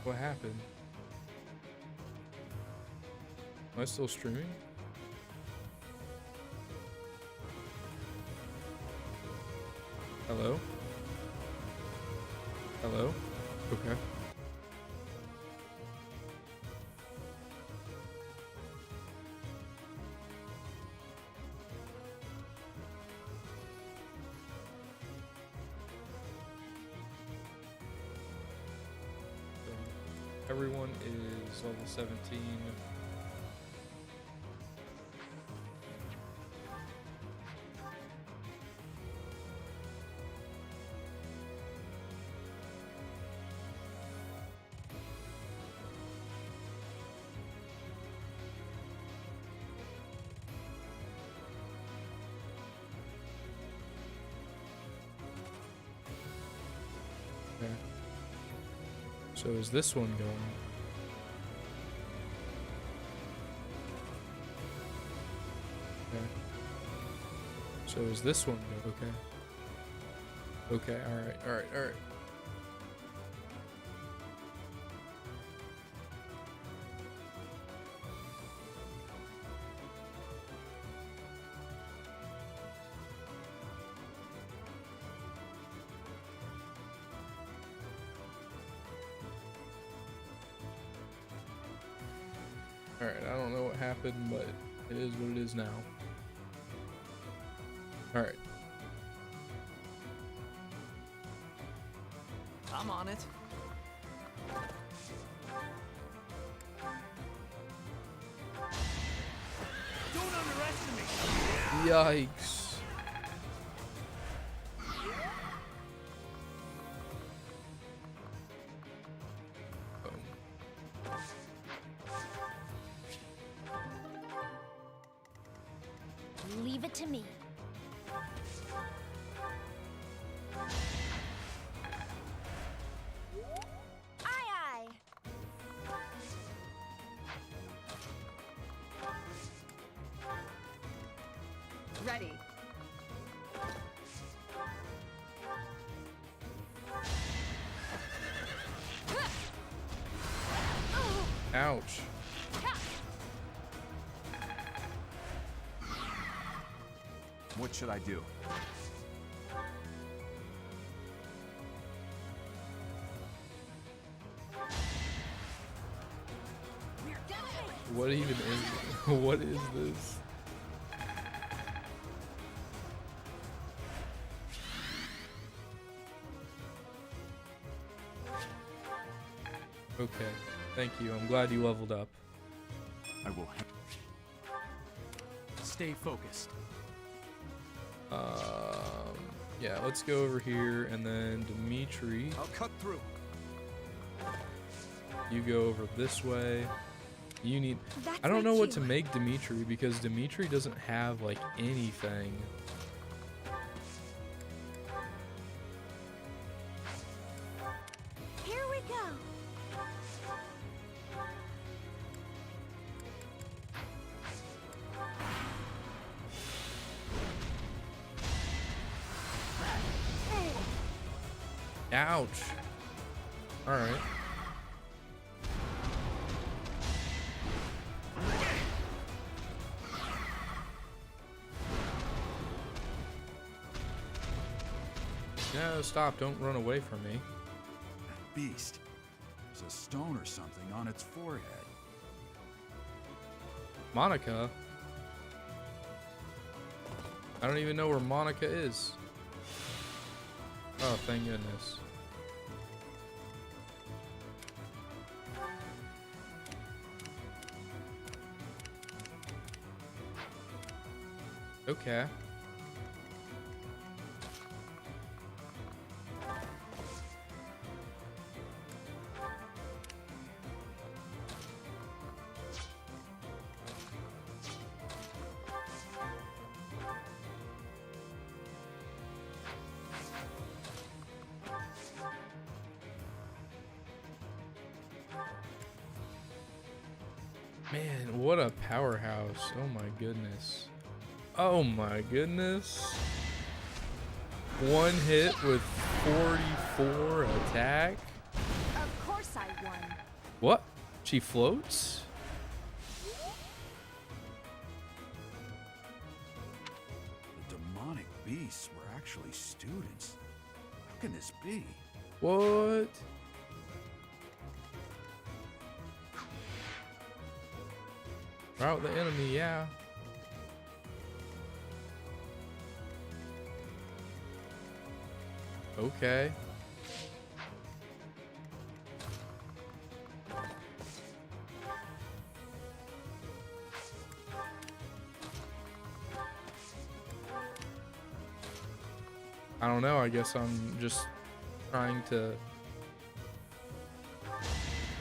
What happened? Am I still streaming? Hello? Hello? Okay. Everyone is level 17. Okay. So is this one going? Okay. So is this one going? Okay. Okay, alright. Alright, I don't know what happened, but it is what it is now. Alright. I'm on it. Don't underestimate. Yikes. Leave it to me. Aye, aye. Ready. Ouch. What should I do? What even is what is this? Okay, thank you. I'm glad you leveled up. I will stay focused. Yeah, let's go over here, and then Dimitri, I'll cut through. you go over this way. You need... That's I don't my know what cue. to make Dimitri, because Dimitri doesn't have, like, anything. Here we go. Ouch. Alright. No, stop. Don't run away from me. That beast. There's a stone or something on its forehead. Monica? I don't even know where Monica is. Oh, thank goodness. Okay. Man, what a powerhouse. Oh my goodness. Oh my goodness. One hit with 44 attack. Of course I won. What? She floats? The demonic beasts were actually students. How can this be? What? Rout the enemy, yeah. Okay. I don't know, I guess I'm just trying to...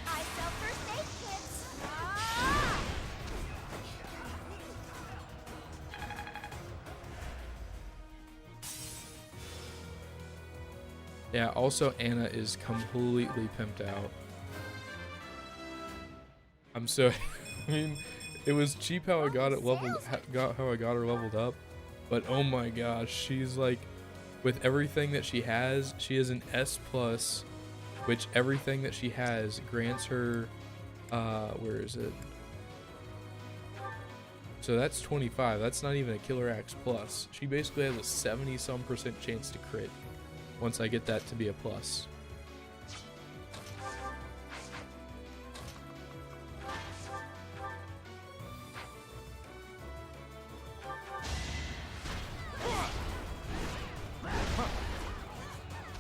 I sell first aid kits. Ah! Yeah, also Anna is completely pimped out. I'm so... I mean, it was cheap how I got it leveled, how I got her leveled up, but oh my gosh, she's like... With everything that she has an S+, which everything that she has grants her, where is it? So that's 25. That's not even a Killer Axe Plus. She basically has a 70-some% chance to crit once I get that to be a plus.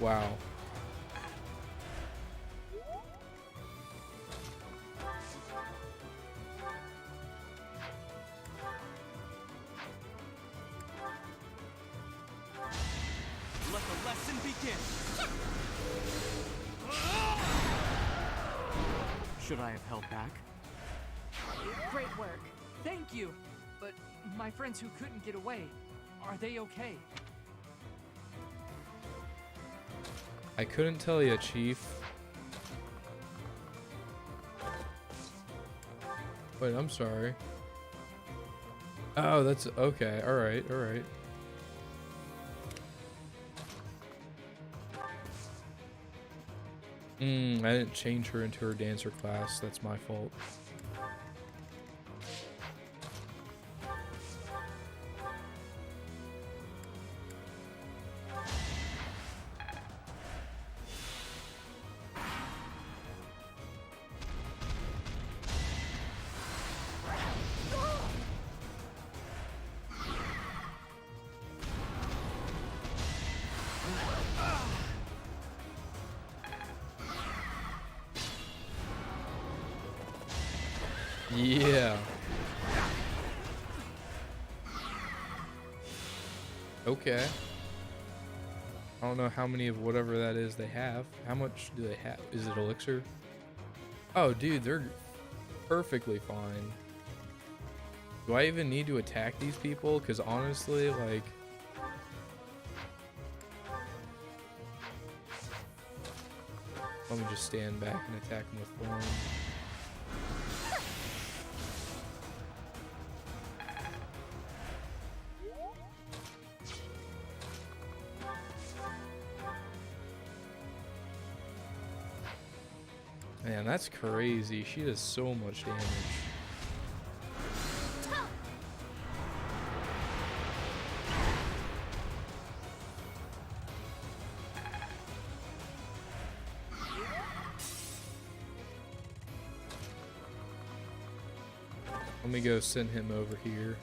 Wow. Let the lesson begin. Should I have held back? Great work. Thank you. But my friends who couldn't get away, are they okay? I couldn't tell you, Chief. Wait, I'm sorry. Oh, that's okay. All right, all right. I didn't change her into her dancer class. That's my fault. Yeah. Okay. I don't know how many of whatever that is they have. How much do they have? Is it elixir? Oh, dude, they're perfectly fine. Do I even need to attack these people? Because honestly, like... Let me just stand back and attack them with thorn. Man, that's crazy. She does so much damage. Let me go send him over here.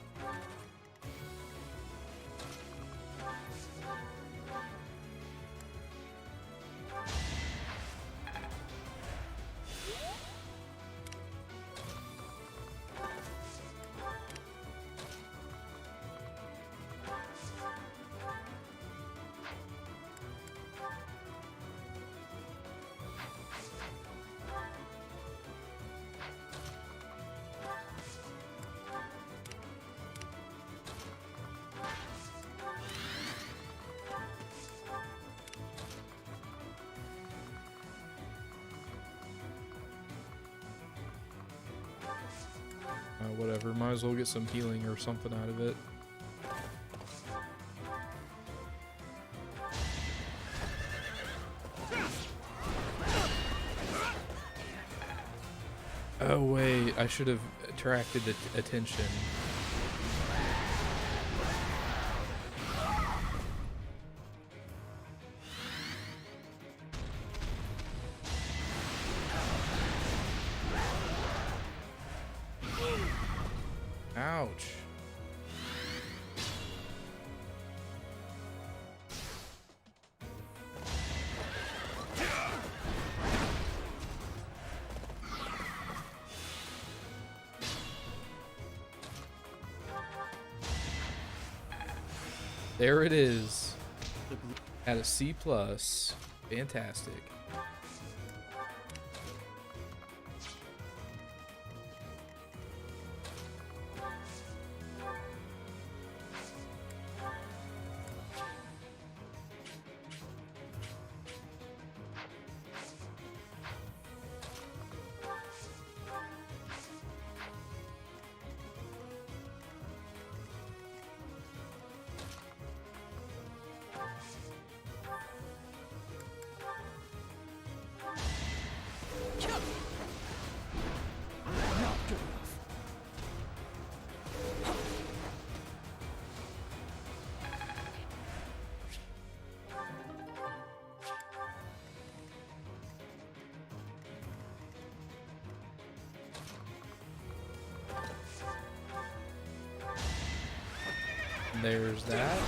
Whatever, might as well get some healing or something out of it. Oh wait, I should have attracted the attention. Ouch. There it is. At a C+. Fantastic. There's that.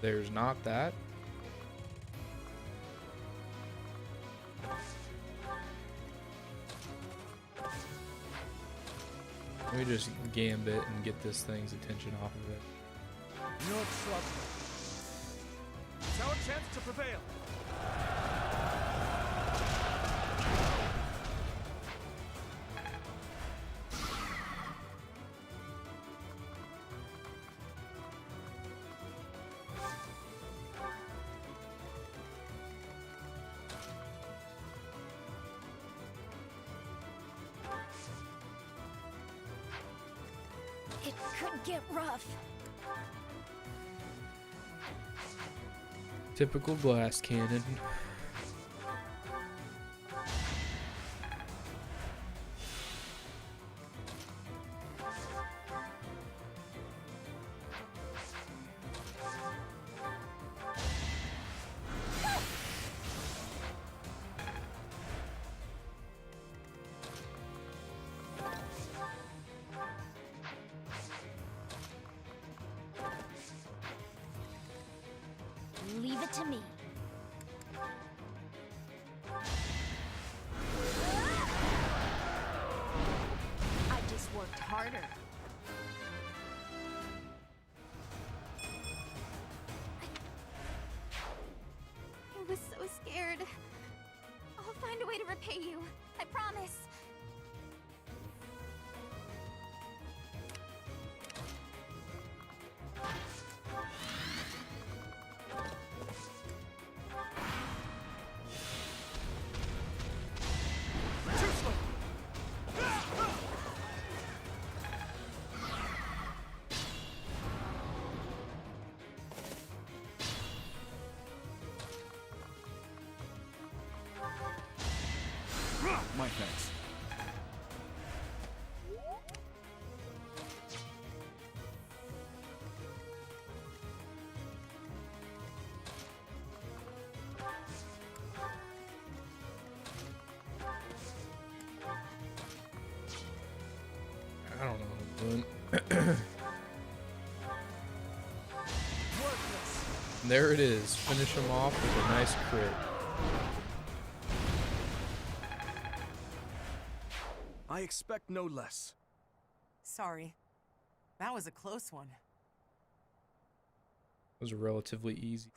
There's not that. Let me just gambit and get this thing's attention off of it. No trouble. It's our chance to prevail. It could get rough. Typical glass cannon. Leave it to me. I just worked harder. I was so scared. I'll find a way to repay you. I promise. My thanks. I don't know what I'm doing. There it is. Finish him off with a nice crit. I expect no less. Sorry. That was a close one. It was relatively easy.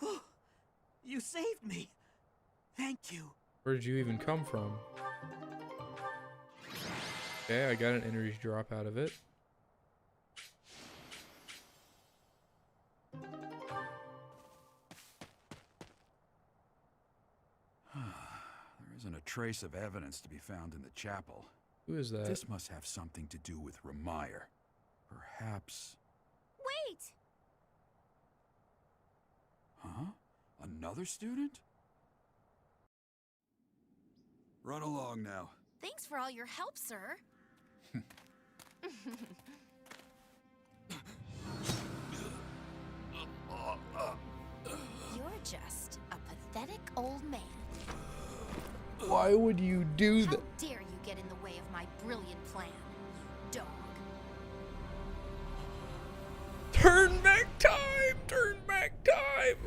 You saved me. Thank you. Where did you even come from? Okay, I got an energy drop out of it. There isn't a trace of evidence to be found in the chapel. Who is that? This must have something to do with Ramire. Perhaps... Wait! Huh? Another student? Run along now. Thanks for all your help, sir. You're just a pathetic old man. Why would you do How that? dare you get in the way of my brilliant plan, you dog. Turn back time! Turn back time!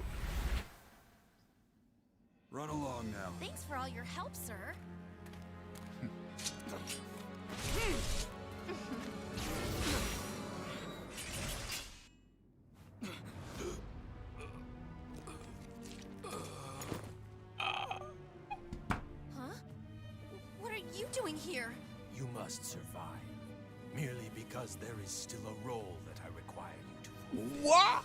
Run along now. Thanks for all your help, sir. Huh? What are you doing here? You must survive. Merely because there is still a role that I require you to fulfill. What?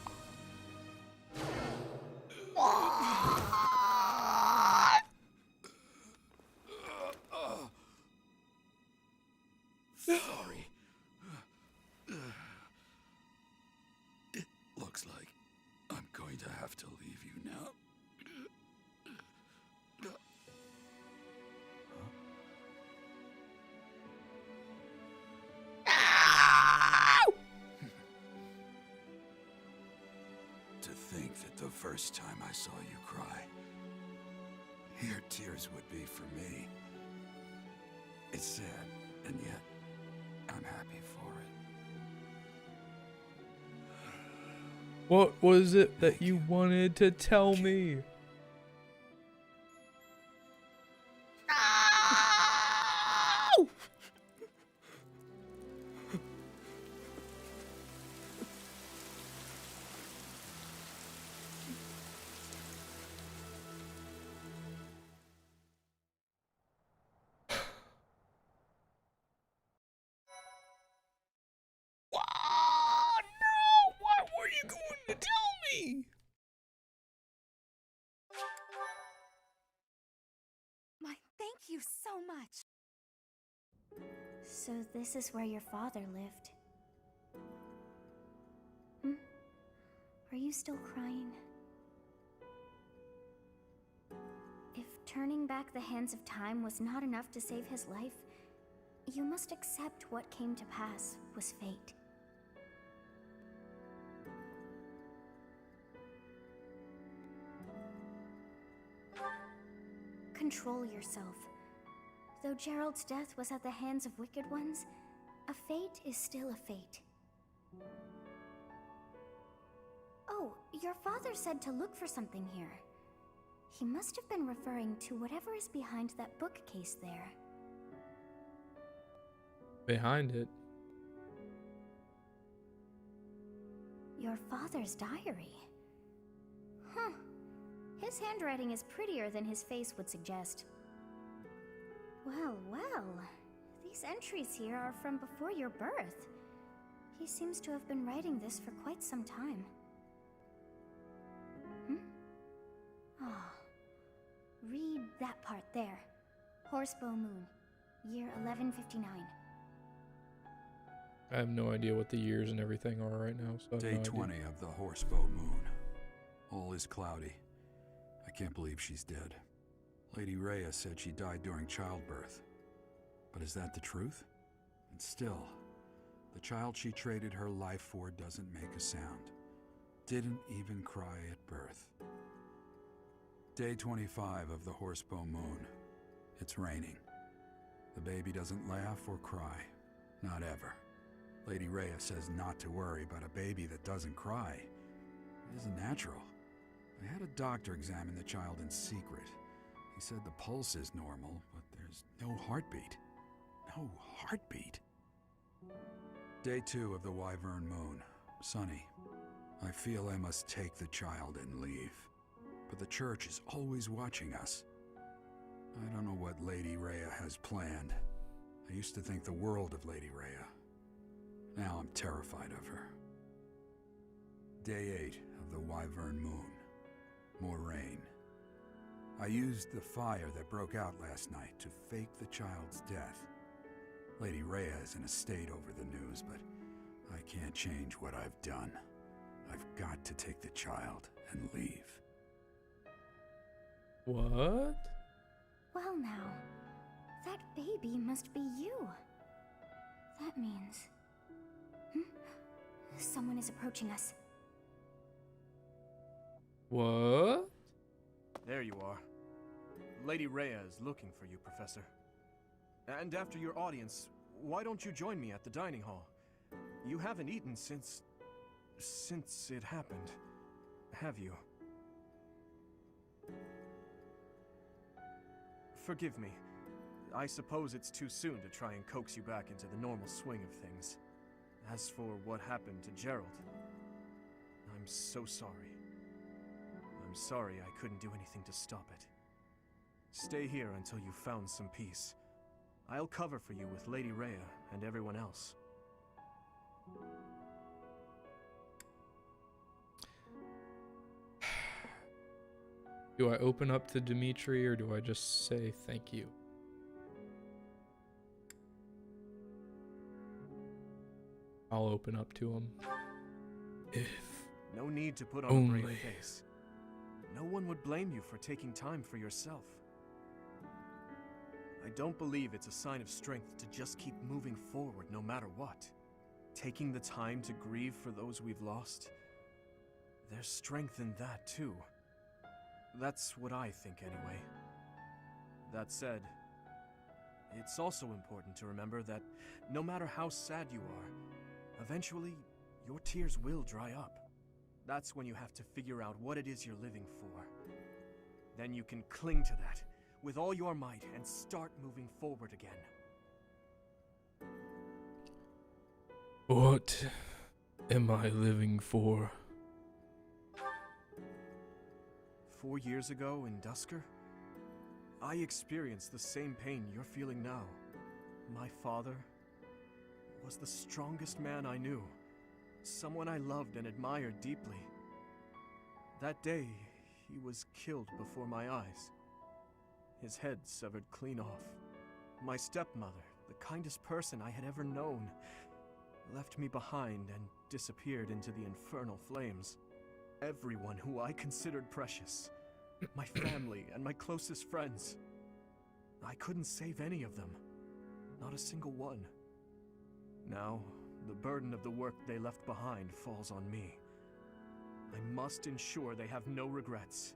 Sorry. It looks like I'm going to have to leave you now. To think that the first time I saw you cry, your tears would be for me. It's sad, and yet I'm happy for it. What was it that you wanted to tell me? No! What were you going to tell me? My thank you so much. So this is where your father lived. Hmm? Are you still crying? If turning back the hands of time was not enough to save his life, you must accept what came to pass was fate. Control yourself. Though Gerald's death was at the hands of wicked ones, a fate is still a fate. Oh, your father said to look for something here. He must have been referring to whatever is behind that bookcase there. Behind it. Your father's diary. Huh. His handwriting is prettier than his face would suggest. Well, well. These entries here are from before your birth. He seems to have been writing this for quite some time. Ah. Read that part there. Horsebow Moon, year 1159. I have no idea what the years and everything are right now, so I have Day no idea. 20 of the Horsebow Moon. All is cloudy. I can't believe she's dead. Lady Rhea said she died during childbirth. But is that the truth? And still, the child she traded her life for doesn't make a sound. Didn't even cry at birth. Day 25 of the Horsebow Moon. It's raining. The baby doesn't laugh or cry. Not ever. Lady Rhea says not to worry about a baby that doesn't cry. It isn't natural. I had a doctor examine the child in secret. He said the pulse is normal, but there's no heartbeat. No heartbeat. Day 2 of the Wyvern Moon. Sunny. I feel I must take the child and leave. But the church is always watching us. I don't know what Lady Rhea has planned. I used to think the world of Lady Rhea. Now I'm terrified of her. Day 8 of the Wyvern Moon. More rain. I used the fire that broke out last night to fake the child's death. Lady Rhea is in a state over the news, but I can't change what I've done. I've got to take the child and leave. What? Well now, That baby must be you. That means... Someone is approaching us. What? There you are. Lady Rhea is looking for you, Professor. And after your audience, why don't you join me at the dining hall? You haven't eaten since it happened, have you? Forgive me. I suppose it's too soon to try and coax you back into the normal swing of things. As for what happened to Gerald, I'm so sorry. I'm sorry I couldn't do anything to stop it. Stay here until you've found some peace. I'll cover for you with Lady Rhea and everyone else. Do I open up to Dimitri or do I just say thank you? I'll open up to him. If No need to put on a brave face. No one would blame you for taking time for yourself. I don't believe it's a sign of strength to just keep moving forward no matter what. Taking the time to grieve for those we've lost. There's strength in that too. That's what I think anyway. That said, it's also important to remember that no matter how sad you are, eventually your tears will dry up. That's when you have to figure out what it is you're living for. Then you can cling to that with all your might and start moving forward again. what am I living for? 4 years ago in Dusker, I experienced the same pain you're feeling now. My father was the strongest man I knew, someone I loved and admired deeply. That day, he was killed before my eyes. His head severed clean off. My stepmother, the kindest person I had ever known, left me behind and disappeared into the infernal flames. Everyone who I considered precious, my family and my closest friends. I couldn't save any of them, not a single one. Now, the burden of the work they left behind falls on me. I must ensure they have no regrets.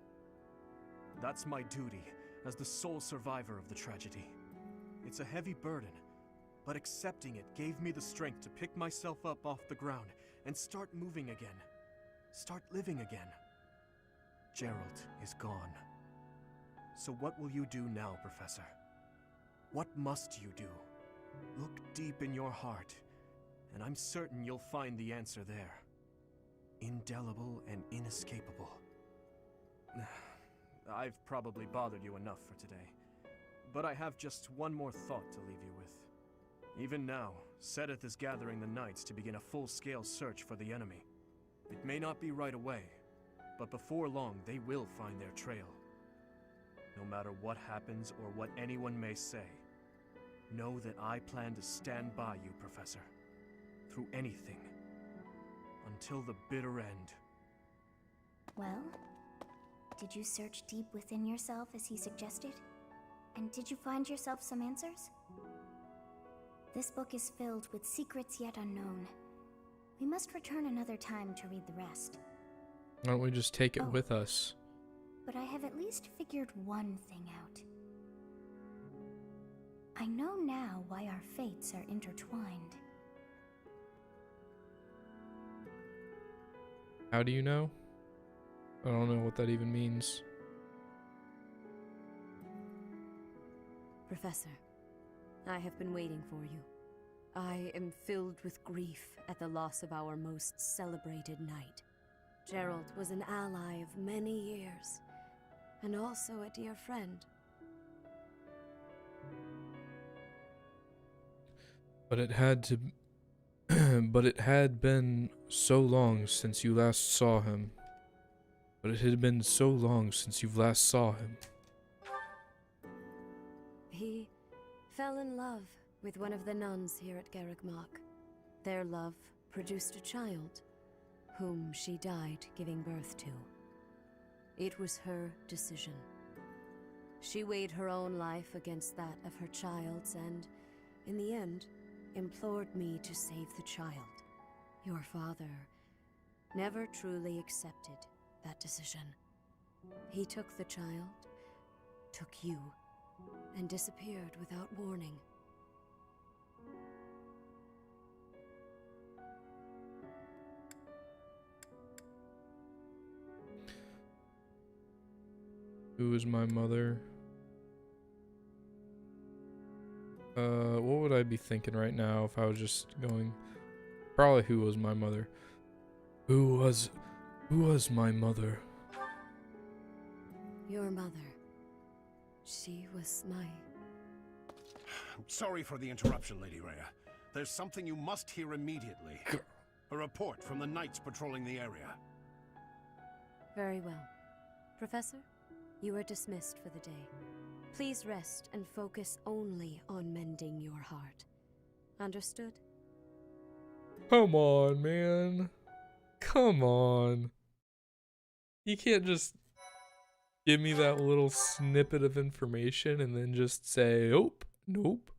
That's my duty as the sole survivor of the tragedy. It's a heavy burden, but accepting it gave me the strength to pick myself up off the ground and start moving again. Start living again. Gerald is gone. So what will you do now, Professor? What must you do? Look deep in your heart, and I'm certain you'll find the answer there. Indelible and inescapable. I've probably bothered you enough for today, but I have just one more thought to leave you with. Even now, Sedith is gathering the knights to begin a full-scale search for the enemy. It may not be right away, but before long they will find their trail. No matter what happens or what anyone may say, know that I plan to stand by you, Professor, through anything, until the bitter end. Well, did you search deep within yourself as he suggested? And did you find yourself some answers? This book is filled with secrets yet unknown. We must return another time to read the rest. Why don't we just take it with us? But I have at least figured one thing out. I know now why our fates are intertwined. How do you know? I don't know what that even means. Professor, I have been waiting for you. I am filled with grief at the loss of our most celebrated knight. Gerald was an ally of many years, and also a dear friend. But it had to... but it had been so long since you last saw him. But it had been so long since you last saw him. He fell in love with one of the nuns here at Garreg-Mach. Their love produced a child, whom she died giving birth to. It was her decision. She weighed her own life against that of her child's and, in the end, implored me to save the child. Your father never truly accepted that decision. He took the child, took you, and disappeared without warning. Who is my mother? What would I be thinking right now if I was just going? Probably who was my mother? Who was my mother? Your mother. She was my... Sorry for the interruption, Lady Rhea. There's something you must hear immediately. A report from the knights patrolling the area. Very well. Professor, you are dismissed for the day. Please rest and focus only on mending your heart. Understood? Come on, man. Come on. You can't just give me that little snippet of information and then just say, oh, nope.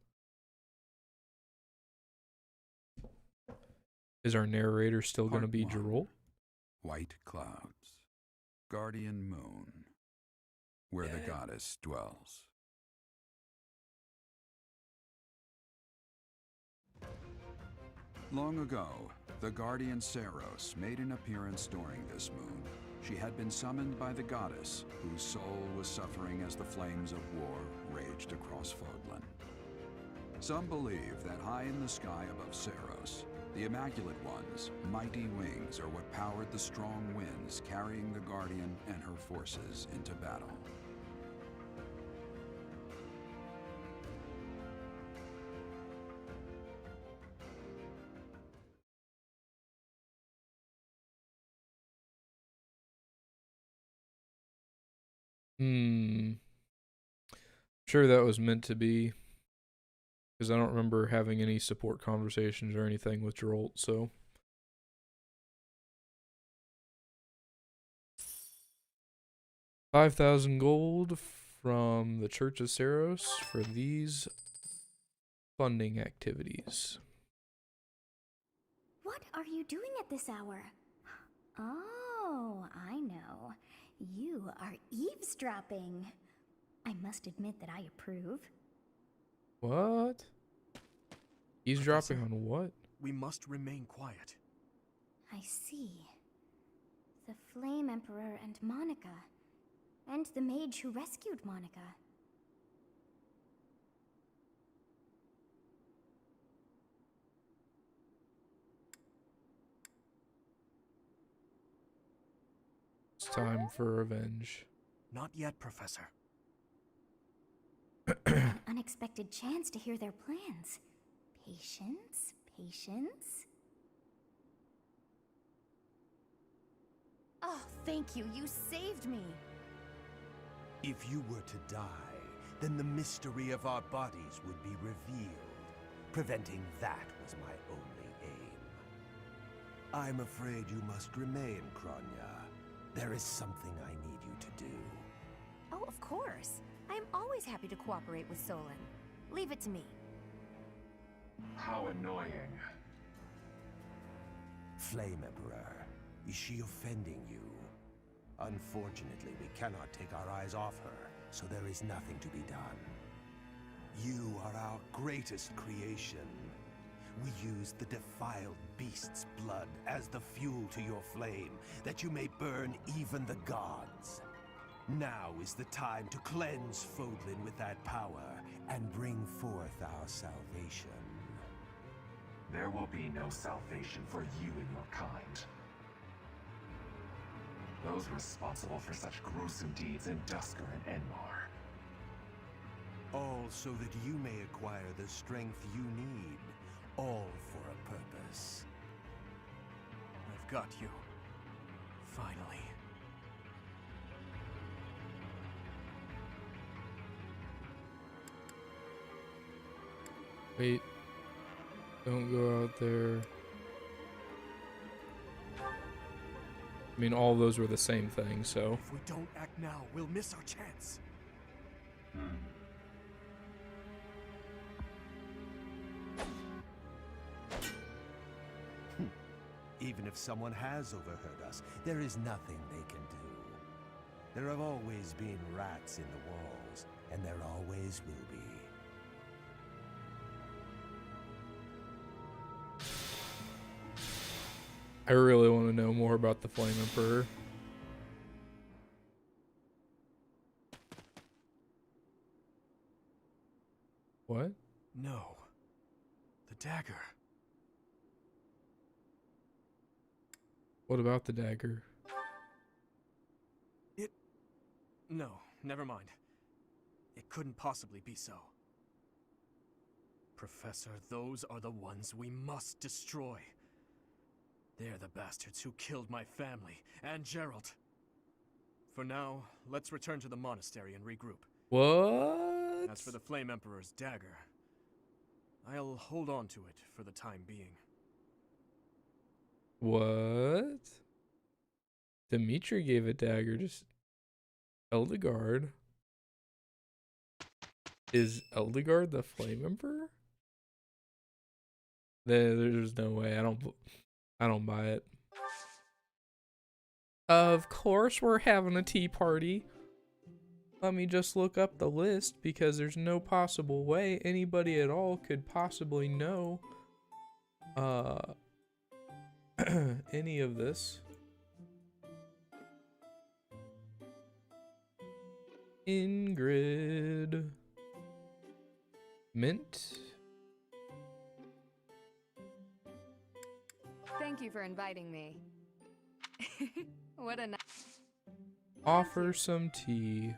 Is our narrator still going to be Geralt? White clouds. Guardian moon. Where the goddess dwells. Long ago, the guardian Saros made an appearance during this moon. She had been summoned by the goddess, whose soul was suffering as the flames of war raged across Fodlan. Some believe that high in the sky above Saros, the Immaculate One's mighty wings are what powered the strong winds carrying the Guardian and her forces into battle. Sure that was meant to be. Because I don't remember having any support conversations or anything with Geralt, so. $5,000 gold from the Church of Saros for these funding activities. What are you doing at this hour? Oh, I know. You are eavesdropping. I must admit that I approve. What? Eavesdropping on what? We must remain quiet. I see. The Flame Emperor and Monica. And the mage who rescued Monica. It's time for revenge. Not yet, Professor. An unexpected chance to hear their plans. Patience, patience. Oh, thank you. You saved me. If you were to die, then the mystery of our bodies would be revealed. Preventing that was my only aim. I'm afraid you must remain, Kronya. There is something I need you to do. Oh, of course. I'm always happy to cooperate with Solon. Leave it to me. How annoying. Flame Emperor, is she offending you? Unfortunately, we cannot take our eyes off her, so there is nothing to be done. You are our greatest creation. We use the defiled beast's blood as the fuel to your flame, that you may burn even the gods. Now is the time to cleanse Fodlan with that power and bring forth our salvation. There will be no salvation for you and your kind. Those responsible for such gruesome deeds in Duscur and Enmar. All so that you may acquire the strength you need, all for a purpose. I've got you. Finally. Wait. Don't go out there. I mean, all those were the same thing, so. If we don't act now, we'll miss our chance. Even if someone has overheard us, there is nothing they can do. There have always been rats in the walls, and there always will be. I really want to know more about the Flame Emperor. What? No. The dagger. What about the dagger? No, never mind. It couldn't possibly be so. Professor, those are the ones we must destroy. They're the bastards who killed my family and Gerald. For now, let's return to the monastery and regroup. What? As for the Flame Emperor's dagger, I'll hold on to it for the time being. What? Dimitri gave a dagger to Eldegard. Is Eldegard the Flame Emperor? There's no way. I don't buy it. Of course we're having a tea party. Let me just look up the list because there's no possible way anybody at all could possibly know any of this. Ingrid. Mint. Thank you for inviting me. What a nice. Offer some tea.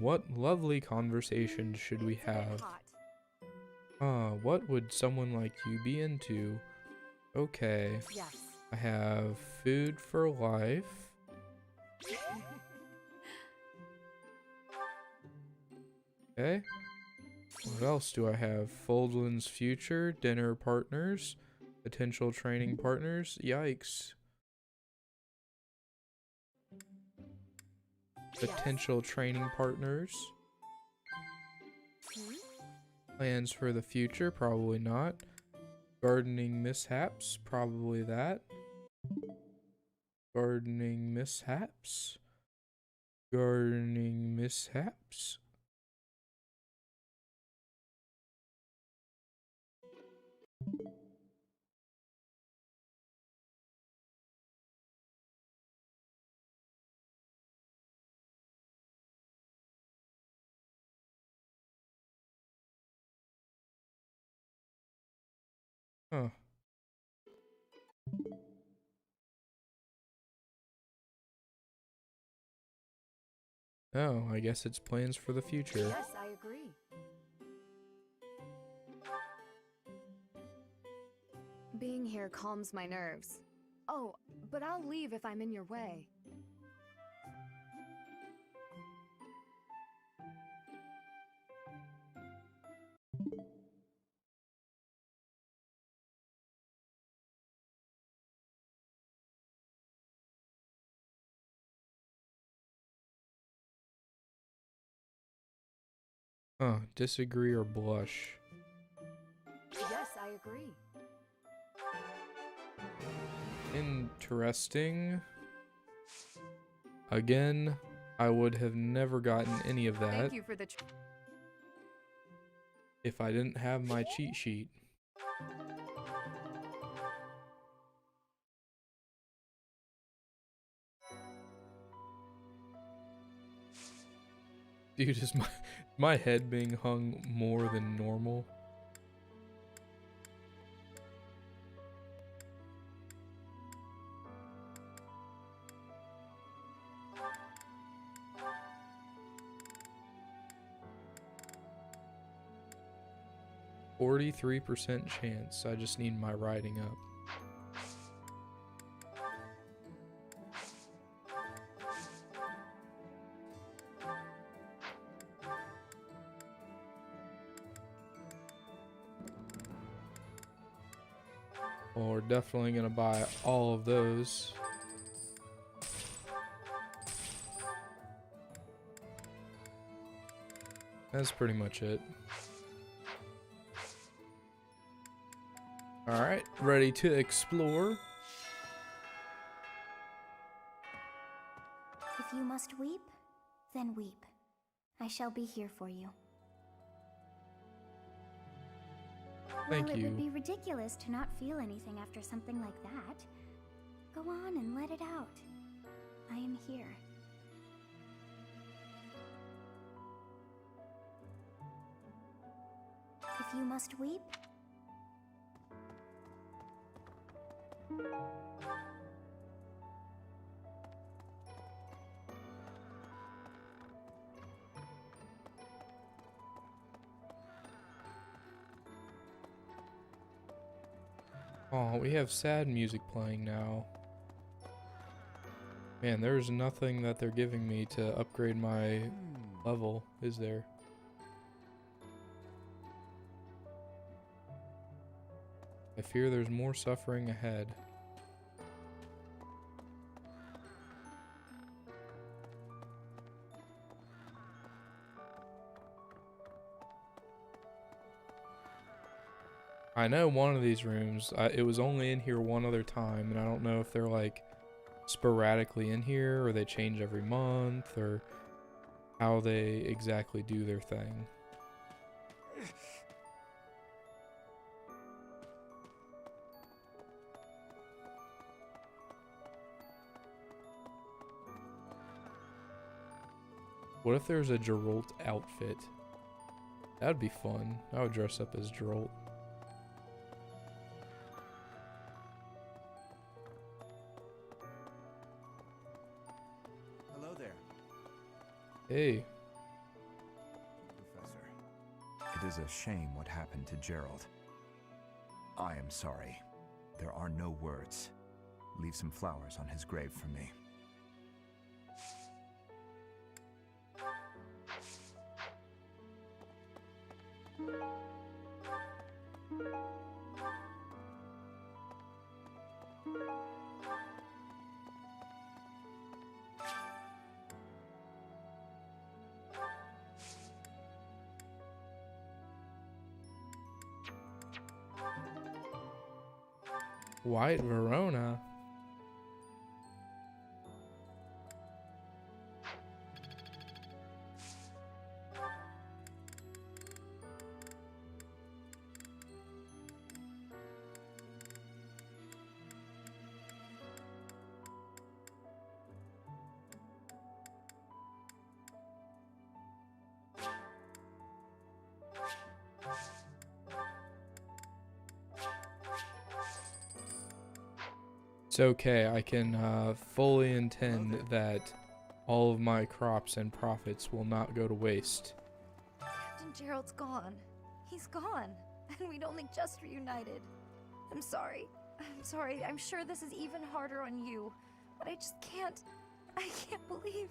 What lovely conversation should we have? What would someone like you be into? Okay. Yes. I have food for life. Okay. What else do I have? Foldland's future, dinner partners, potential training partners. Yikes. Potential training partners. Plans for the future, probably not. Gardening mishaps, probably that. Gardening mishaps. Gardening mishaps. Huh. Oh, I guess it's plans for the future. Yes, I agree. Being here calms my nerves. Oh, but I'll leave if I'm in your way. Disagree or blush. Yes, I agree. Interesting. Again, I would have never gotten any of that Thank you for the if I didn't have my cheat sheet. Dude, is my head being hung more than normal? %43 chance. I just need my writing up. Well, we're definitely gonna buy all of those. That's pretty much it. Alright, ready to explore. If you must weep, then weep. I shall be here for you. Thank Well, you. it would be ridiculous to not feel anything after something like that. Go on and let it out. I am here. If you must weep, Oh, we have sad music playing now. Man, there's nothing that they're giving me to upgrade my level, is there? I fear there's more suffering ahead. I know one of these rooms, it was only in here one other time, and I don't know if they're like sporadically in here or they change every month or how they exactly do their thing. What if there's a Geralt outfit? That'd be fun. I would dress up as Geralt. Hello there, Hey, Professor. It is a shame what happened to Gerald. I am sorry. There are no words. Leave some flowers on his grave for me. White Verona. It's okay, I can fully intend that all of my crops and profits will not go to waste. Captain Gerald's gone. He's gone. And we'd only just reunited. I'm sorry. I'm sorry. I'm sure this is even harder on you. But I just can't. I can't believe.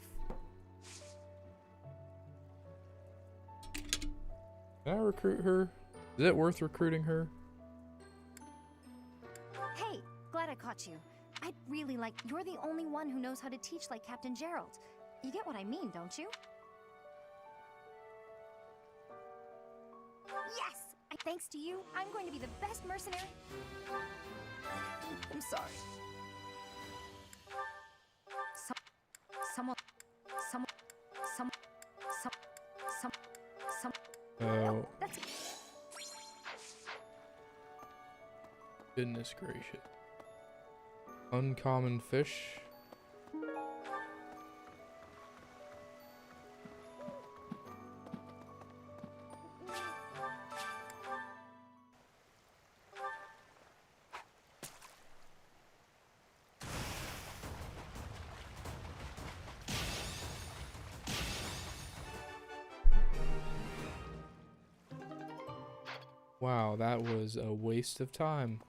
Can I recruit her? Is it worth recruiting her? Hey, glad I caught you. I'd really like. You're the only one who knows how to teach like Captain Gerald. You get what I mean, don't you? Yes! Thanks to you, I'm going to be the best mercenary. I'm sorry. Someone. Oh. That's. Goodness gracious. Uncommon fish. Wow, that was a waste of time.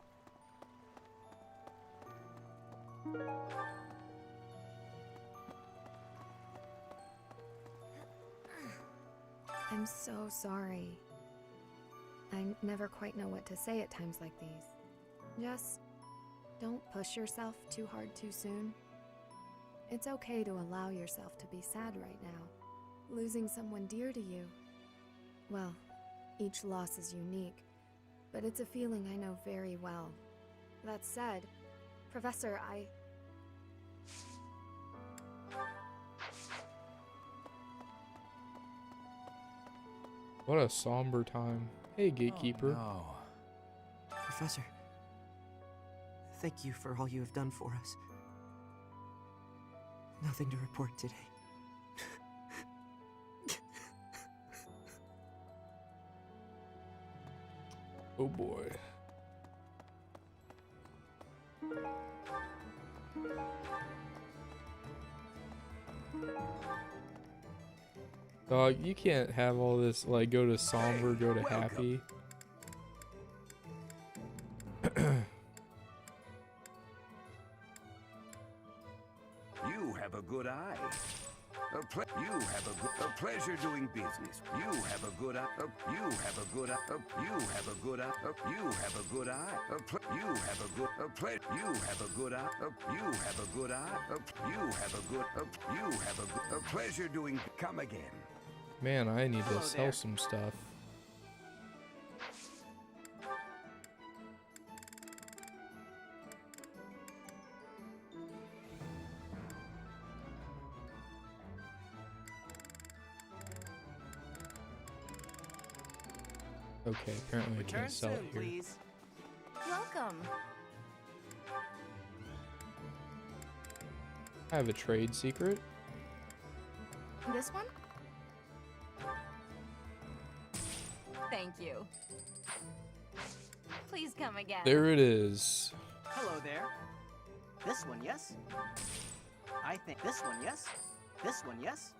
I'm so sorry. I never quite know what to say at times like these. Just don't push yourself too hard too soon. It's okay to allow yourself to be sad right now. Losing someone dear to you Well, each loss is unique, but it's a feeling I know very well. That said, Professor, What a somber time. Hey, Gatekeeper. Oh, no. Professor, thank you for all you have done for us. Nothing to report today. Oh boy. Dog, you can't have all this, like, go to somber, go to happy. You have a good eye. You have a pleasure doing business. You have a good eye. You have a good eye. You have a good eye. You have a good eye. You have a good You have a good eye. You have a good eye. You have a good You have a pleasure doing. Come again. Man, I need to Hello sell there. some stuff. Okay, apparently I Return can't sell it soon, here. please. Welcome. I have a trade secret. This one? Thank you. Please come again. There it is. Hello there. This one, yes? I think this one, yes? This one, yes?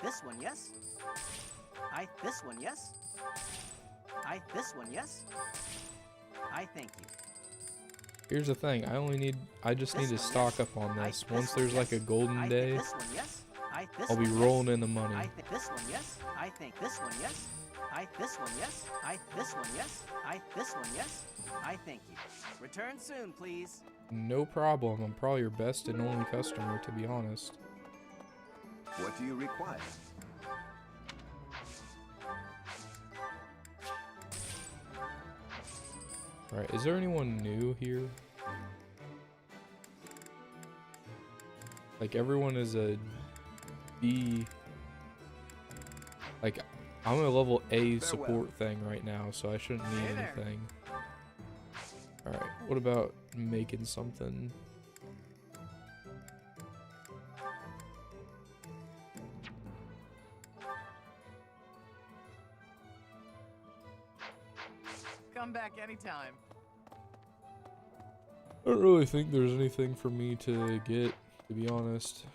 This one, yes? This one, yes? This one, yes? I thank you. Here's the thing, I just need to stock up on this. Once there's like a golden day, This one, yes? I'll be rolling in the money. This one, yes? I think this one, yes? This one, yes? This one, yes? This one, yes? I thank you. Return soon, please. No problem. I'm probably your best and only customer, to be honest. What do you require? Alright, is there anyone new here? Like, everyone is a B. Like, I'm a level A support thing right now, so I shouldn't need Hey there. anything. Alright, what about making something? Come back anytime. I don't really think there's anything for me to get, to be honest.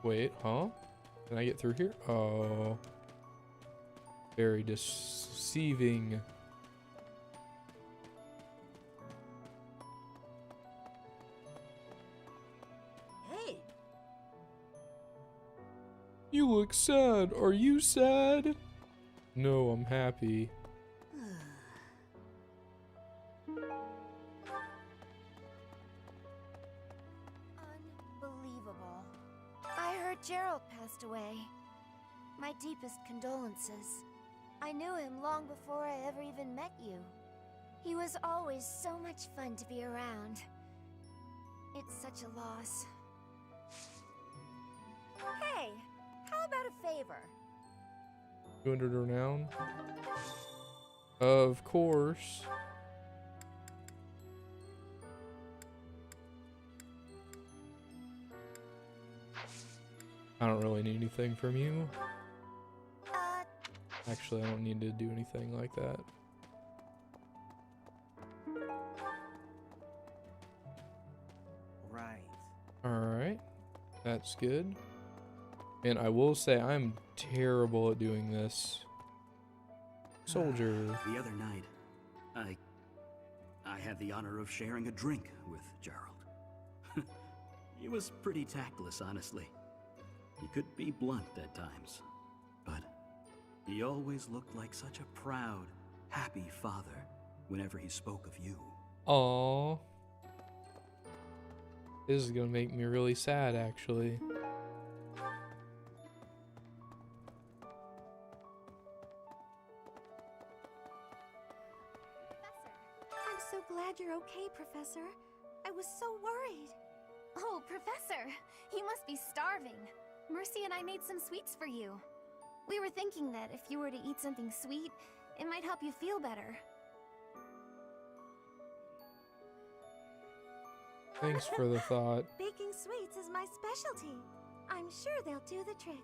Wait, huh? Can I get through here? Oh. Very deceiving. Hey! You look sad. Are you sad? No, I'm happy. Unbelievable. I heard Gerald passed away. My deepest condolences. I knew him long before I ever even met you. He was always so much fun to be around. It's such a loss. Hey, how about a favor? 200 renown? Of course. I don't really need anything from you. Actually, I don't need to do anything like that. Right. Alright. That's good. And I will say, I'm terrible at doing this. Soldier. The other night, I had the honor of sharing a drink with Gerald. He was pretty tactless, honestly. He could be blunt at times, but he always looked like such a proud, happy father whenever he spoke of you. Aww. This is gonna make me really sad, actually. I'm so glad you're okay, Professor. I was so worried. Oh, Professor, you must be starving. Mercy and I made some sweets for you. We were thinking that if you were to eat something sweet, it might help you feel better. Thanks for the thought. Baking sweets is my specialty. I'm sure they'll do the trick.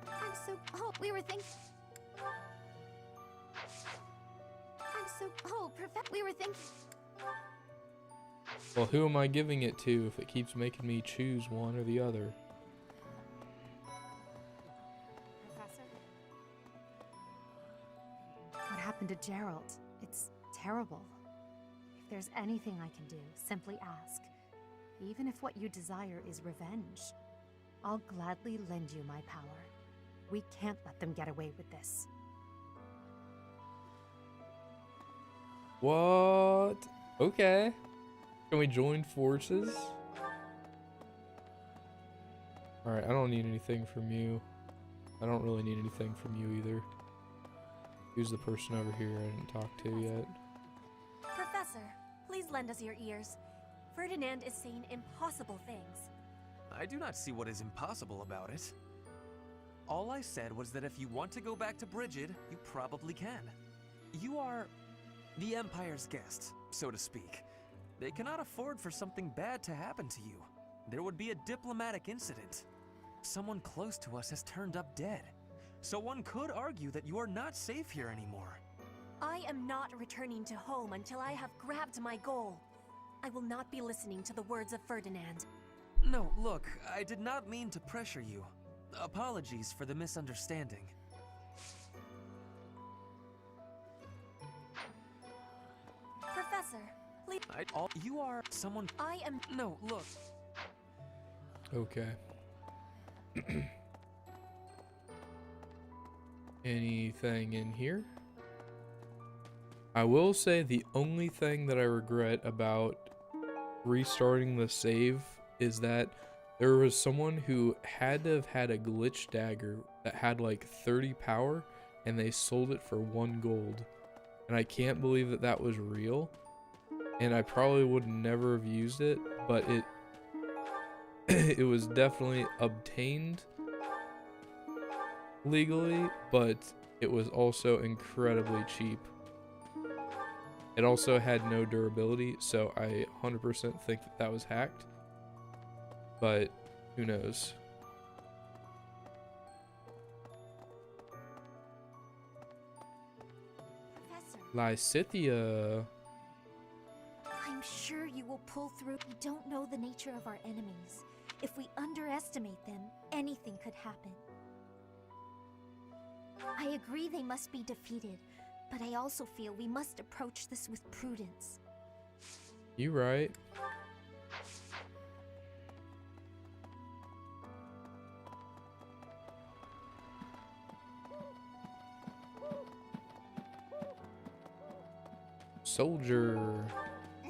I'm so... Oh, we were thinking... I'm so... Oh, we were thinking... Well, who am I giving it to if it keeps making me choose one or the other? Professor? What happened to Gerald? It's terrible. If there's anything I can do, simply ask. Even if what you desire is revenge, I'll gladly lend you my power. We can't let them get away with this. What? Okay. Can we join forces? Alright, I don't need anything from you. I don't really need anything from you either. Who's the person over here I didn't talk to yet? Professor, please lend us your ears. Ferdinand is saying impossible things. I do not see what is impossible about it. All I said was that if you want to go back to Brigid, you probably can. You are the Empire's guest, so to speak. They cannot afford for something bad to happen to you. There would be a diplomatic incident. Someone close to us has turned up dead. So one could argue that you are not safe here anymore. I am not returning to home until I have grabbed my goal. I will not be listening to the words of Ferdinand. No, look, I did not mean to pressure you. Apologies for the misunderstanding. Professor, please. You are someone. I am. No, look. Okay. Anything in here? I will say the only thing that I regret about restarting the save is that there was someone who had to have had a glitch dagger that had like 30 power and they sold it for 1 gold. And I can't believe that that was real. And I probably would never have used it, but it was definitely obtained legally, but it was also incredibly cheap. It also had no durability, so I 100% think that that was hacked. But who knows? Professor, Lysithia. I'm sure you will pull through. We don't know the nature of our enemies. If we underestimate them, anything could happen. I agree they must be defeated, but I also feel we must approach this with prudence. You right. Soldier.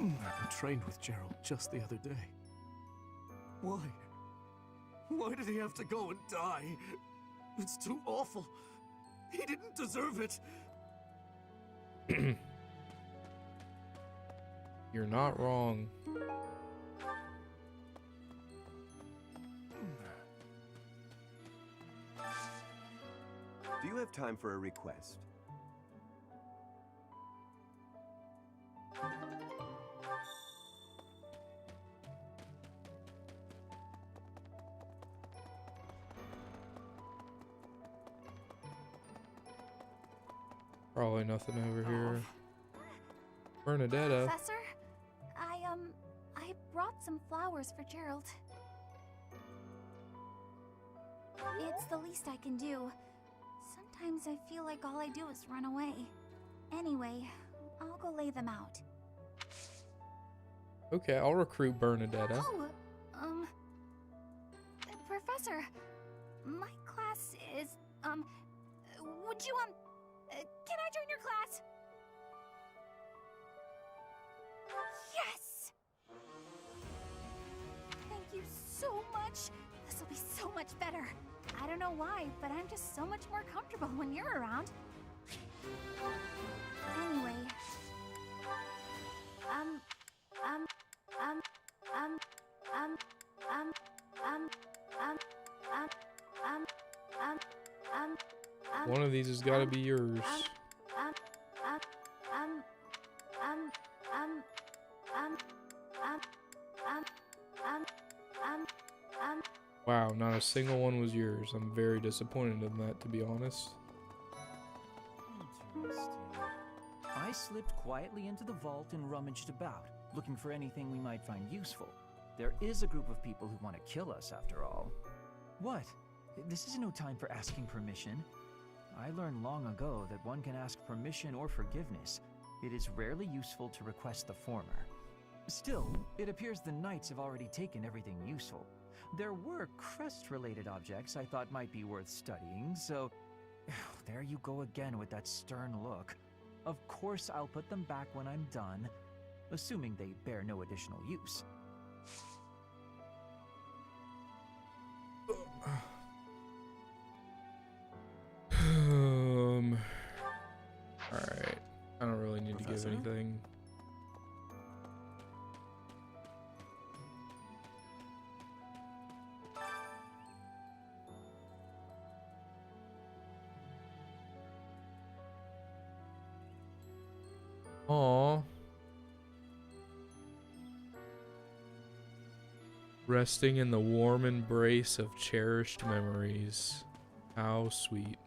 I trained with Gerald just the other day. Why? Why did he have to go and die? It's too awful. He didn't deserve it. You're not wrong. Do you have time for a request? Probably nothing over here. Bernadetta. Professor, I brought some flowers for Gerald. It's the least I can do. Sometimes I feel like all I do is run away. Anyway, I'll go lay them out. Okay, I'll recruit Bernadetta. Oh, Professor, my class is, would you, can I join your class? so much. This will be so much better. I don't know why, but I'm just so much more comfortable when you're around. Anyway. One of these has got to be yours. Wow, not a single one was yours. I'm very disappointed in that, to be honest. Interesting. I slipped quietly into the vault and rummaged about, looking for anything we might find useful. There is a group of people who want to kill us, after all. What? This is no time for asking permission. I learned long ago that one can ask permission or forgiveness. It is rarely useful to request the former. Still, it appears the knights have already taken everything useful. There were crest-related objects I thought might be worth studying, so... There you go again with that stern look. Of course I'll put them back when I'm done, assuming they bear no additional use. Alright. I don't really need Professor? to give anything. Aww. Resting in the warm embrace of cherished memories. How sweet.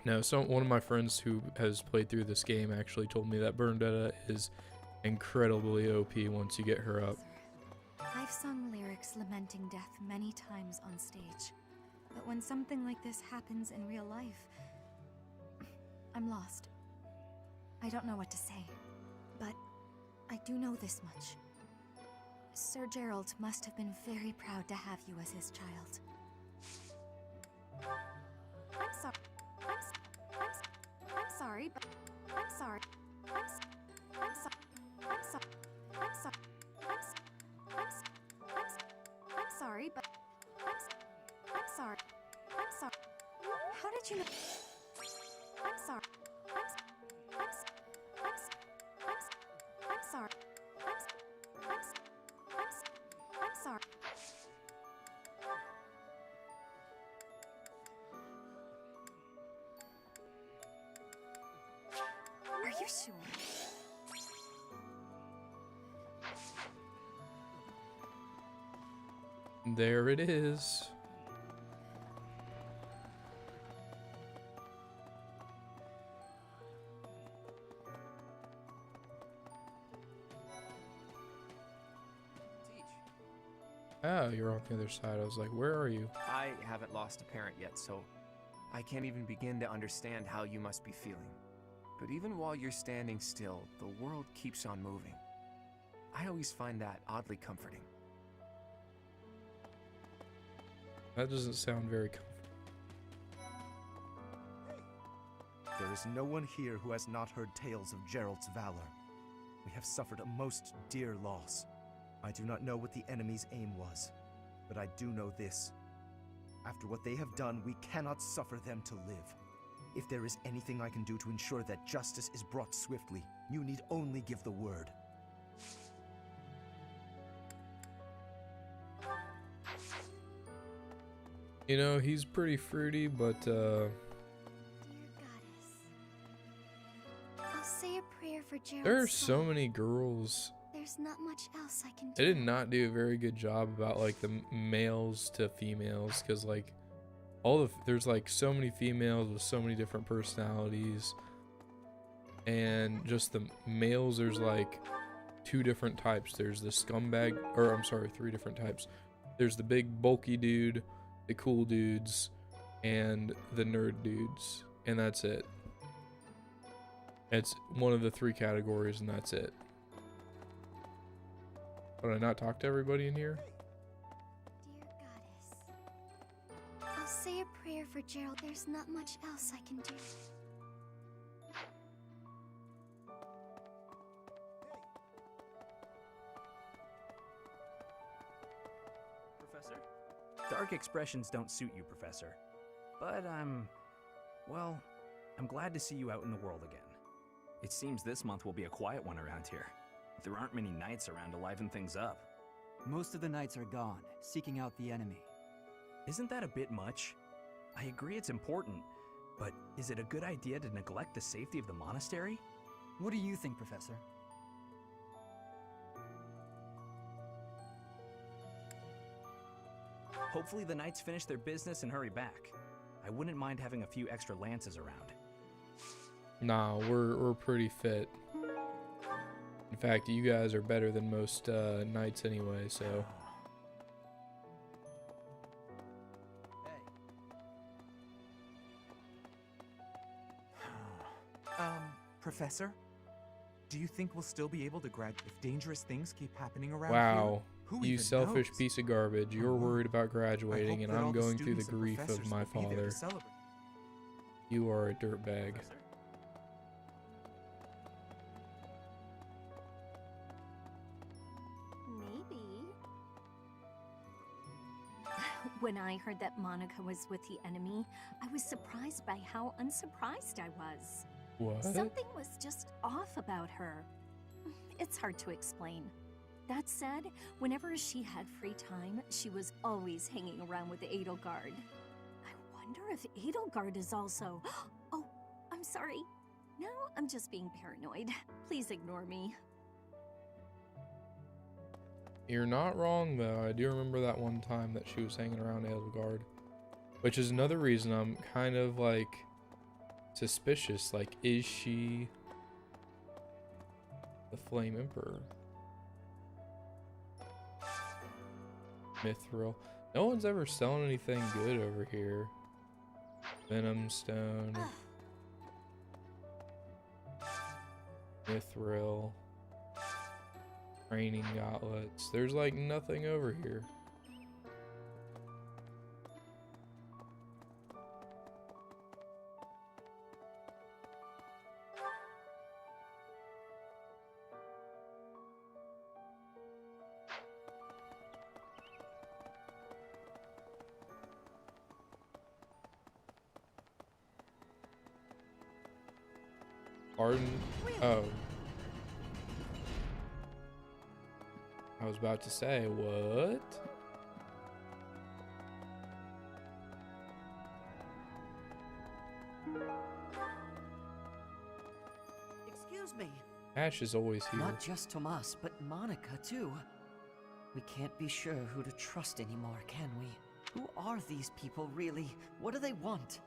No, one of my friends who has played through this game actually told me that Bernadetta is incredibly OP once you get her up. I've sung lyrics lamenting death many times on stage, but when something like this happens in real life, I'm lost. I don't know what to say, but I do know this much. Sir Gerald must have been very proud to have you as his child. I'm sorry. I'm sorry, but I'm sorry. I'm sorry. I'm sorry. I'm sorry. I'm sorry, but I'm sorry. I'm sorry. How did you know? I'm sorry. I'm sorry. I'm sorry. Are you sure? There it is. Oh, you're on the other side. I was like, where are you? I haven't lost a parent yet, so I can't even begin to understand how you must be feeling. But even while you're standing still, the world keeps on moving. I always find that oddly comforting. That doesn't sound very comfortable. There is no one here who has not heard tales of Gerald's valor. We have suffered a most dear loss. I do not know what the enemy's aim was, but I do know this. After what they have done, we cannot suffer them to live. If there is anything I can do to ensure that justice is brought swiftly, you need only give the word. You know, he's pretty fruity, but Dear Goddess, I'll say a prayer for Gerald's there are so soul. many girls. There's not much else I can do. They did not do a very good job about like the males to females, because like there's like so many females with so many different personalities, and just the males, there's like two different types. There's the scumbag, or I'm sorry, three different types. There's the big bulky dude, the cool dudes, and the nerd dudes, and that's it. It's one of the three categories, and that's it. Did I not talk to everybody in here? Dear Goddess, I'll say a prayer for Gerald. There's not much else I can do. Professor. Dark expressions don't suit you, Professor. But well, I'm glad to see you out in the world again. It seems this month will be a quiet one around here. There aren't many knights around to liven things up. Most of the knights are gone, seeking out the enemy. Isn't that a bit much? I agree it's important, but is it a good idea to neglect the safety of the monastery? What do you think, Professor? Hopefully the knights finish their business and hurry back. I wouldn't mind having a few extra lances around. Nah, we're pretty fit. In fact, you guys are better than most knights anyway, so. Professor? Do you think we'll still be able to graduate if dangerous things keep happening around Wow, here? Who you even selfish knows? piece of garbage. You're worried about graduating, I and hope that I'm all the going through the students and grief of professors my will be there father. to celebrate. You are a dirtbag. Maybe. When I heard that Monica was with the enemy, I was surprised by how unsurprised I was. What? Something was just off about her. It's hard to explain. That said, whenever she had free time, she was always hanging around with Edelgard. I wonder if Edelgard is also... Oh, I'm sorry. No, I'm just being paranoid. Please ignore me. You're not wrong, though. I do remember that one time that she was hanging around Edelgard. Which is another reason I'm kind of, like, suspicious. Like, is she the Flame Emperor? Mithril. No one's ever selling anything good over here. Venom Stone. Mithril. Training gauntlets. There's like nothing over here. Pardon? Oh. I was about to say, what? Excuse me. Ash is always here. Not just Tomas, but Monica too. We can't be sure who to trust anymore, can we? Who are these people really? What do they want?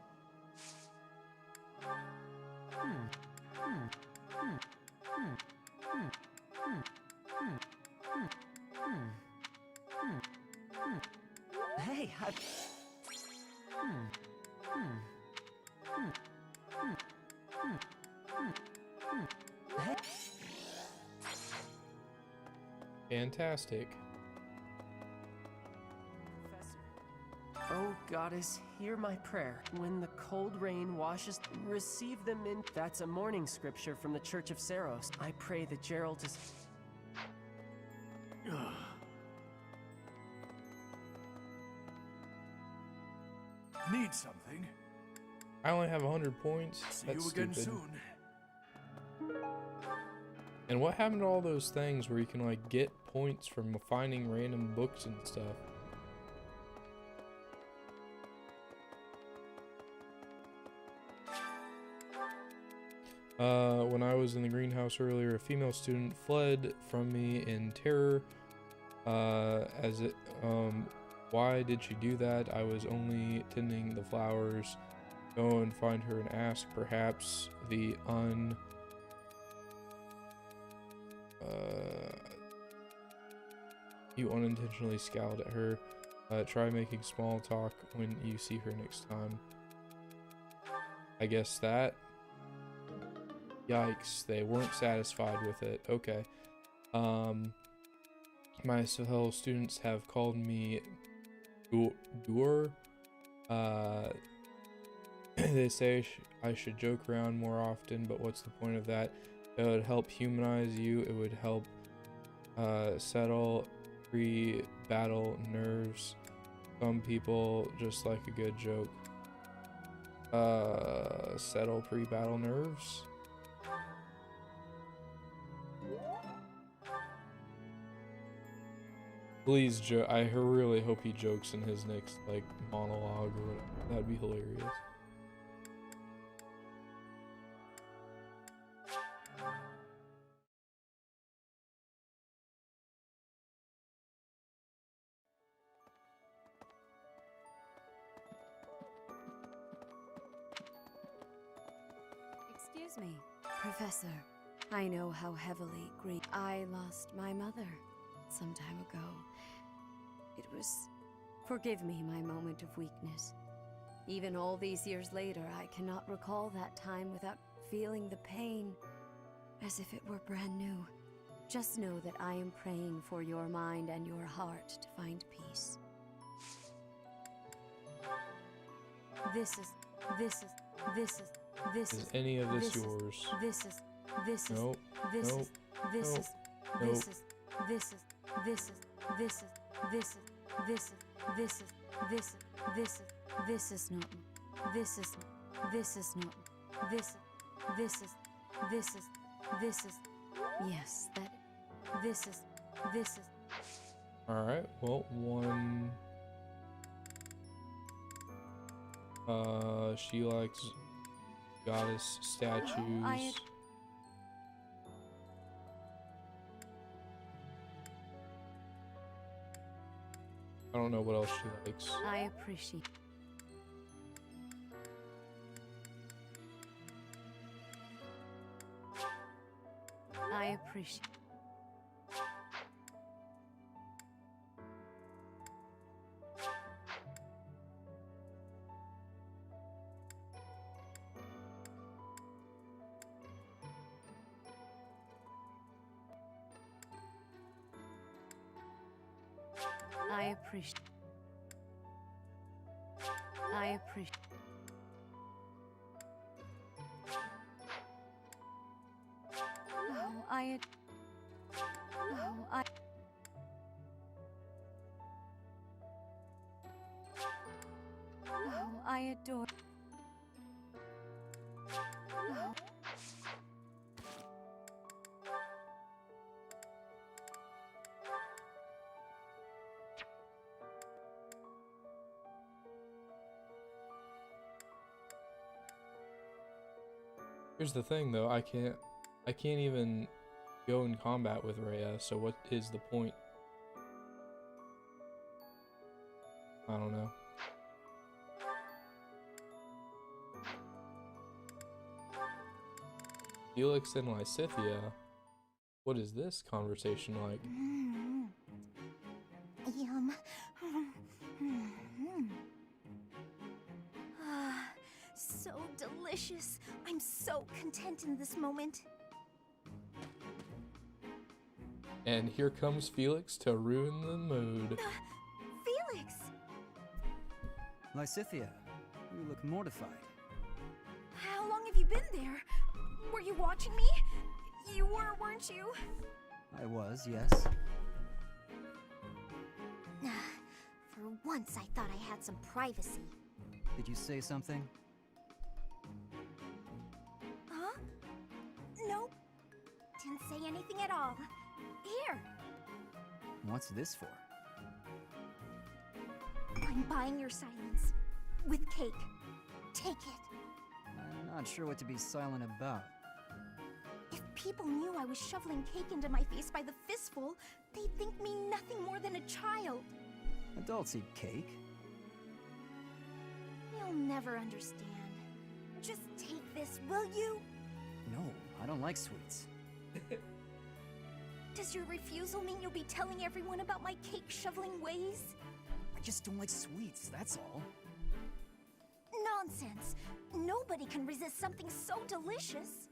Hey, Hey. Fantastic. Oh, Goddess, hear my prayer. When the cold rain washes, receive them in. That's a morning scripture from the Church of Saros. I pray that Geralt is... Need something? I only have 100 points. See That's you again stupid. soon. And what happened to all those things where you can like get points from finding random books and stuff? When I was in the greenhouse earlier, a female student fled from me in terror. Why did she do that? I was only tending the flowers. Go and find her and ask. Perhaps you unintentionally scowled at her. Try making small talk when you see her next time. I guess that. Yikes, they weren't satisfied with it. Okay. My fellow students have called me Dur. They say I should joke around more often, but what's the point of that? It would help humanize you. It would help settle pre-battle nerves. Some people just like a good joke. Settle pre-battle nerves. Please, I really hope he jokes in his next, like, monologue or whatever. That'd be hilarious. Excuse me, Professor. I know how heavily I lost my mother some time ago. It was... Forgive me my moment of weakness. Even all these years later, I cannot recall that time without feeling the pain as if it were brand new. Just know that I am praying for your mind and your heart to find peace. This is Is any of this yours? Nope. Nope. Nope. Alright, well, one. She likes goddess statues. I don't know what else she likes. I appreciate. I adore. Here's the thing though, I can't even go in combat with Rhea, so what is the point? I don't know. Felix and Lysithea? What is this conversation like? Yum. Ah, so delicious. I'm so content in this moment. And here comes Felix to ruin the mood. Felix! Lysithea, you look mortified. How long have you been there? Were you watching me? You were, weren't you? I was, yes. For once, I thought I had some privacy. Did you say something? Huh? Nope. Didn't say anything at all. Here. What's this for? I'm buying your silence. With cake. Take it. I'm not sure what to be silent about. If people knew I was shoveling cake into my face by the fistful, they'd think me nothing more than a child. Adults eat cake. You'll never understand. Just take this, will you? No, I don't like sweets. Does your refusal mean you'll be telling everyone about my cake shoveling ways? I just don't like sweets, that's all. Nonsense! Nobody can resist something so delicious.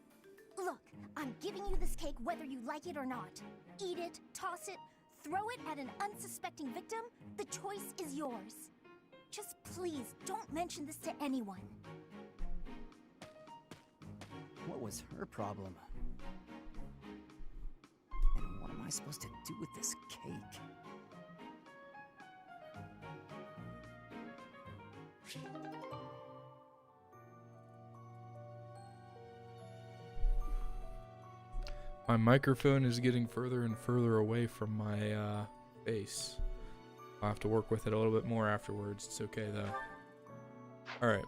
Look, I'm giving you this cake whether you like it or not. Eat it, toss it, throw it at an unsuspecting victim, the choice is yours. Just please don't mention this to anyone. What was her problem? And what am I supposed to do with this cake? My microphone is getting further and further away from my face. I'll have to work with it a little bit more afterwards. It's okay though. Alright.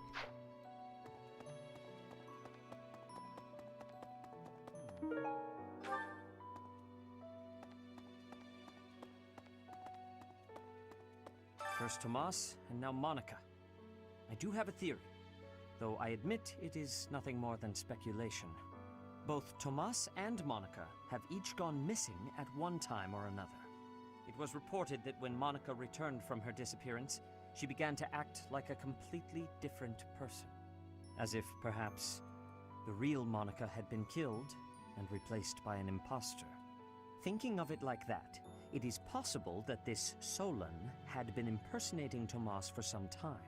First Tomas, and now Monica. I do have a theory, though I admit it is nothing more than speculation. Both Tomas and Monica have each gone missing at one time or another. It was reported that when Monica returned from her disappearance, she began to act like a completely different person. As if, perhaps, the real Monica had been killed and replaced by an imposter. Thinking of it like that, it is possible that this Solon had been impersonating Tomas for some time.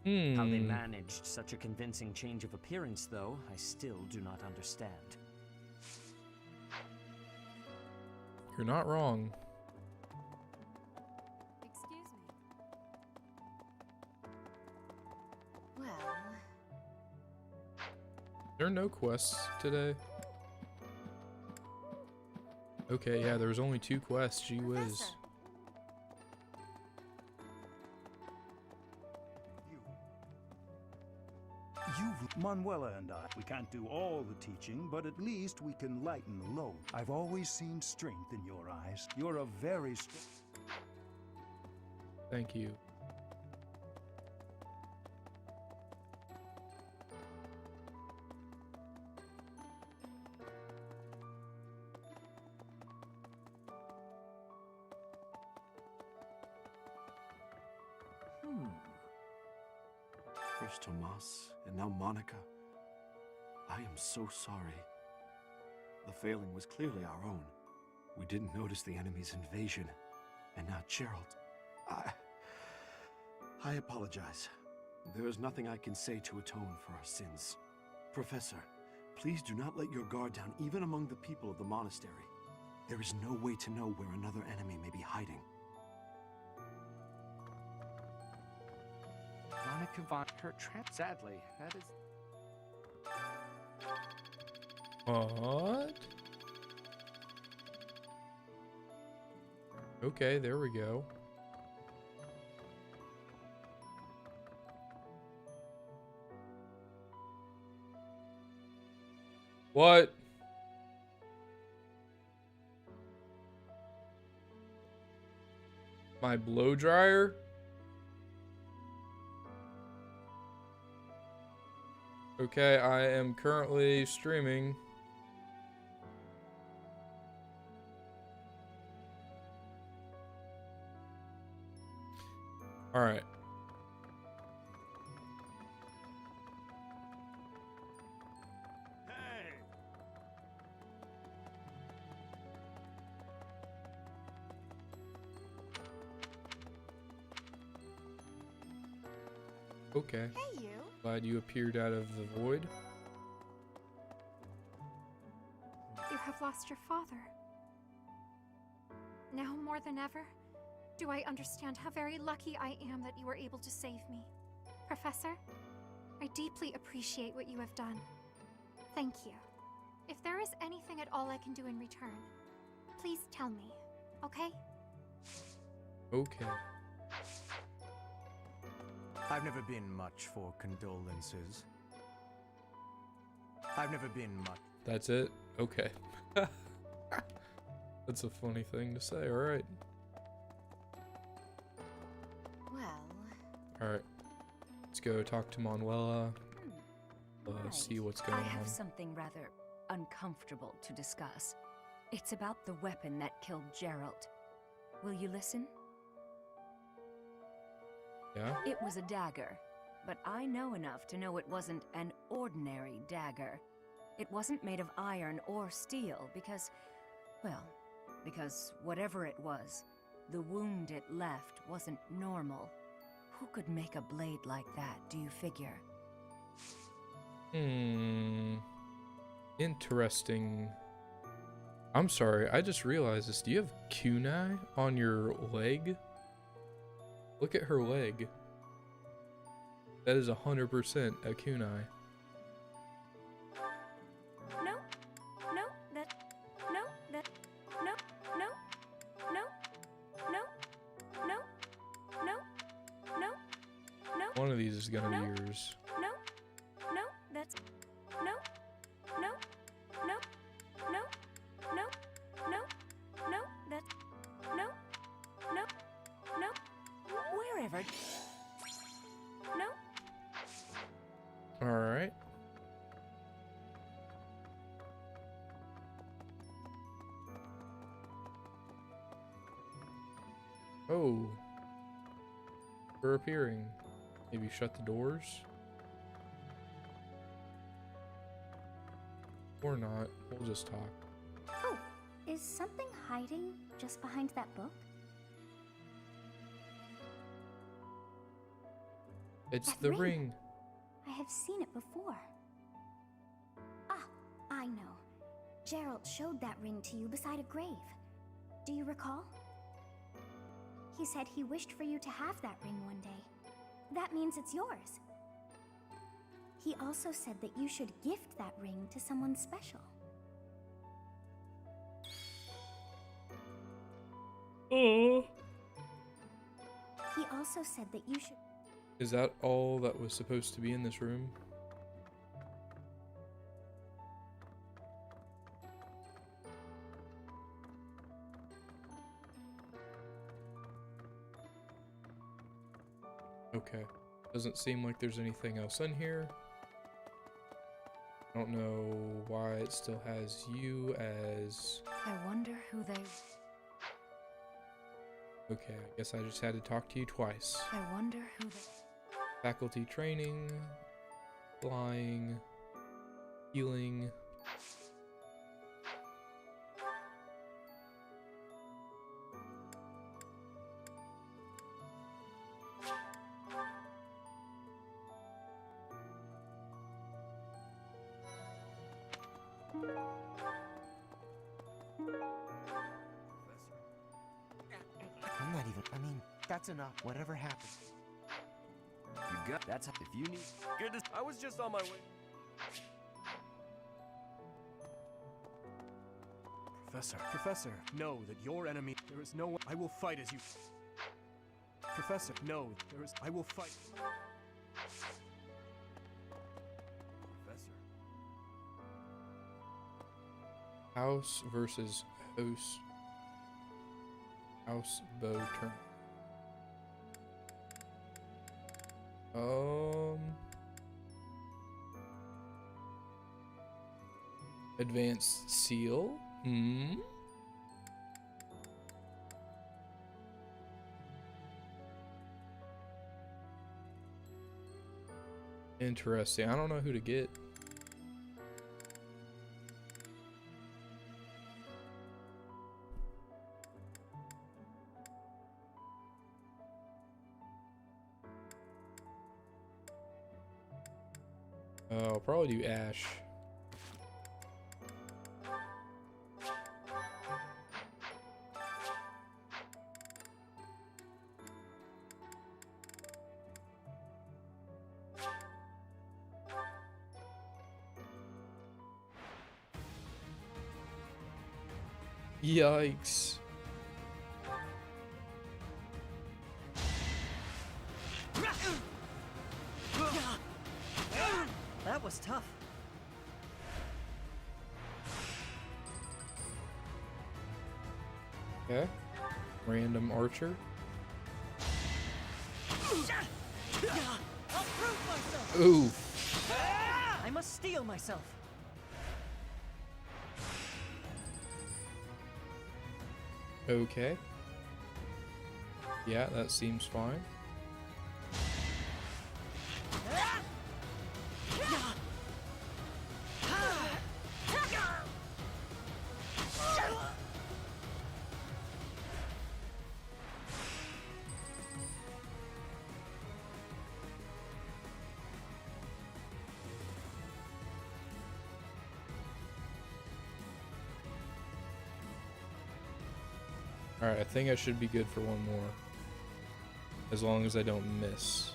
How they managed such a convincing change of appearance, though, I still do not understand. You're not wrong. Excuse me. Well, There are no quests today. Okay, yeah, there was only 2 quests. Gee whiz. Manuela and I, we can't do all the teaching, but at least we can lighten the load. I've always seen strength in your eyes. You're a very Thank you. First Tomas, and now Monica. I am so sorry. The failing was clearly our own. We didn't notice the enemy's invasion. And now Gerald. I apologize. There is nothing I can say to atone for our sins. Professor, please do not let your guard down even among the people of the monastery. There is no way to know where another enemy may be hiding. Monica von her trap. Sadly, that is. What? Okay, there we go. What? My blow dryer? Okay, I am currently streaming. All right. Okay. Hey, you. Glad you appeared out of the void. You have lost your father. Now more than ever, do I understand how very lucky I am that you were able to save me. Professor, I deeply appreciate what you have done. Thank you. If there is anything at all I can do in return, please tell me, okay? Okay. I've never been much for condolences. I've never been much. That's it? Okay. That's a funny thing to say, alright. well, Alright. Let's go talk to Manuela. Right. See what's going I have on. something rather uncomfortable to discuss. It's about the weapon that killed Gerald. Will you listen? Yeah? It was a dagger, but I know enough to know it wasn't an ordinary dagger. It wasn't made of iron or steel because, well, because whatever it was, the wound it left wasn't normal. Who could make a blade like that, do you figure? Interesting. I'm sorry, I just realized this. Do you have kunai on your leg? Look at her leg. That is 100% a kunai. No, no, that, no, that, no, no, no, no, no, no, no, no. One of these is gonna be yours. No, no, that's no, no, no, no, no, no, no, that's no, no, no, wherever. No. All right. Oh, we're appearing. Maybe shut the doors. Or not. We'll just talk. Oh, is something hiding just behind that book? It's That the ring. I have seen it before. Ah, I know. Gerald showed that ring to you beside a grave. Do you recall? He said he wished for you to have that ring one day. That means it's yours. He also said that you should gift that ring to someone special. Oh. He also said that you should... Is that all that was supposed to be in this room? Okay. Doesn't seem like there's anything else in here. I don't know why it still has you as... I wonder who they... Okay, I guess I just had to talk to you twice. I wonder who they... Faculty training, flying, healing. I'm not even. I mean, that's enough. Whatever happens. You got that's if you need goodness. I was just on my way. Professor, know that your enemy. There is no one. I will fight as you. Professor, know there is. I will fight. Professor. House versus house. House bow turn. Advanced seal? Hmm? Interesting. I don't know who to get. I'll probably do Ash. Yikes. That was tough. Okay. Random archer. I'll prove myself. Ooh. I must steel myself. Okay. Yeah, that seems fine. Alright, I think I should be good for one more. As long as I don't miss.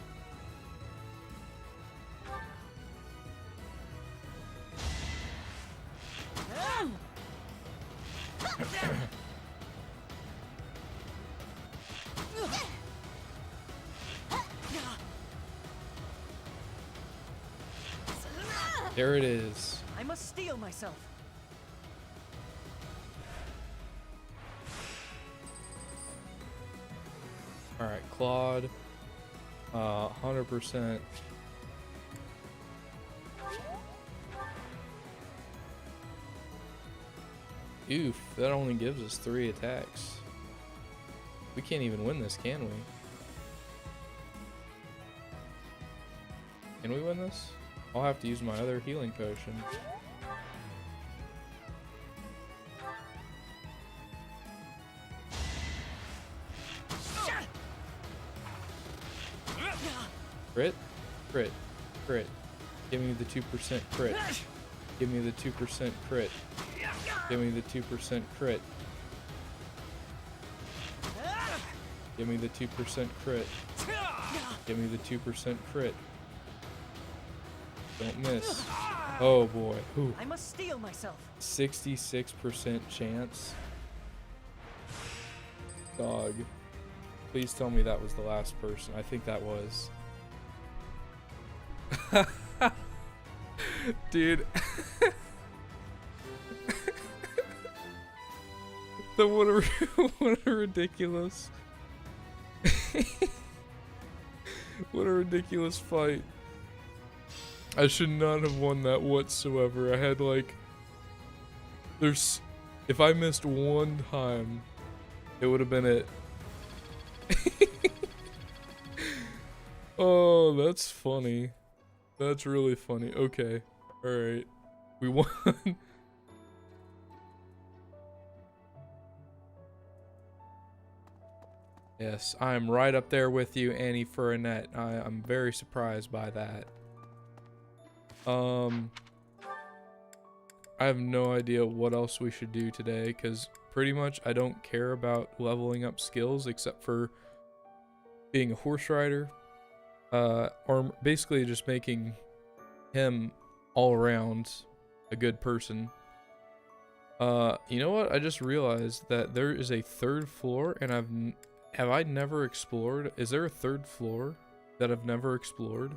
There it is. I must steel myself. Alright, Claude. 100%. Oof, that only gives us 3 attacks. We can't even win this, can we? Can we win this? I'll have to use my other healing potion. Crit? Crit. Crit. Give me the 2% crit. Give me the 2% crit. Give me the 2% crit. Give me the 2% crit. Give me the 2% crit. Don't miss. Oh boy. Ooh. I must steel myself. 66% chance. Dog. Please tell me that was the last person. I think that was. Dude. What a ridiculous. What a ridiculous fight. I should not have won that whatsoever. I had like if I missed one time, it would have been it. Oh, that's funny. That's really funny. Okay. Alright. We won. Yes, I'm right up there with you, Annie Furnett. I'm very surprised by that. I have no idea what else we should do today, because pretty much I don't care about leveling up skills except for being a horse rider. Or basically just making him all around a good person. You know what? I just realized that there is a 3rd floor, and have I never explored? Is there a 3rd floor that I've never explored?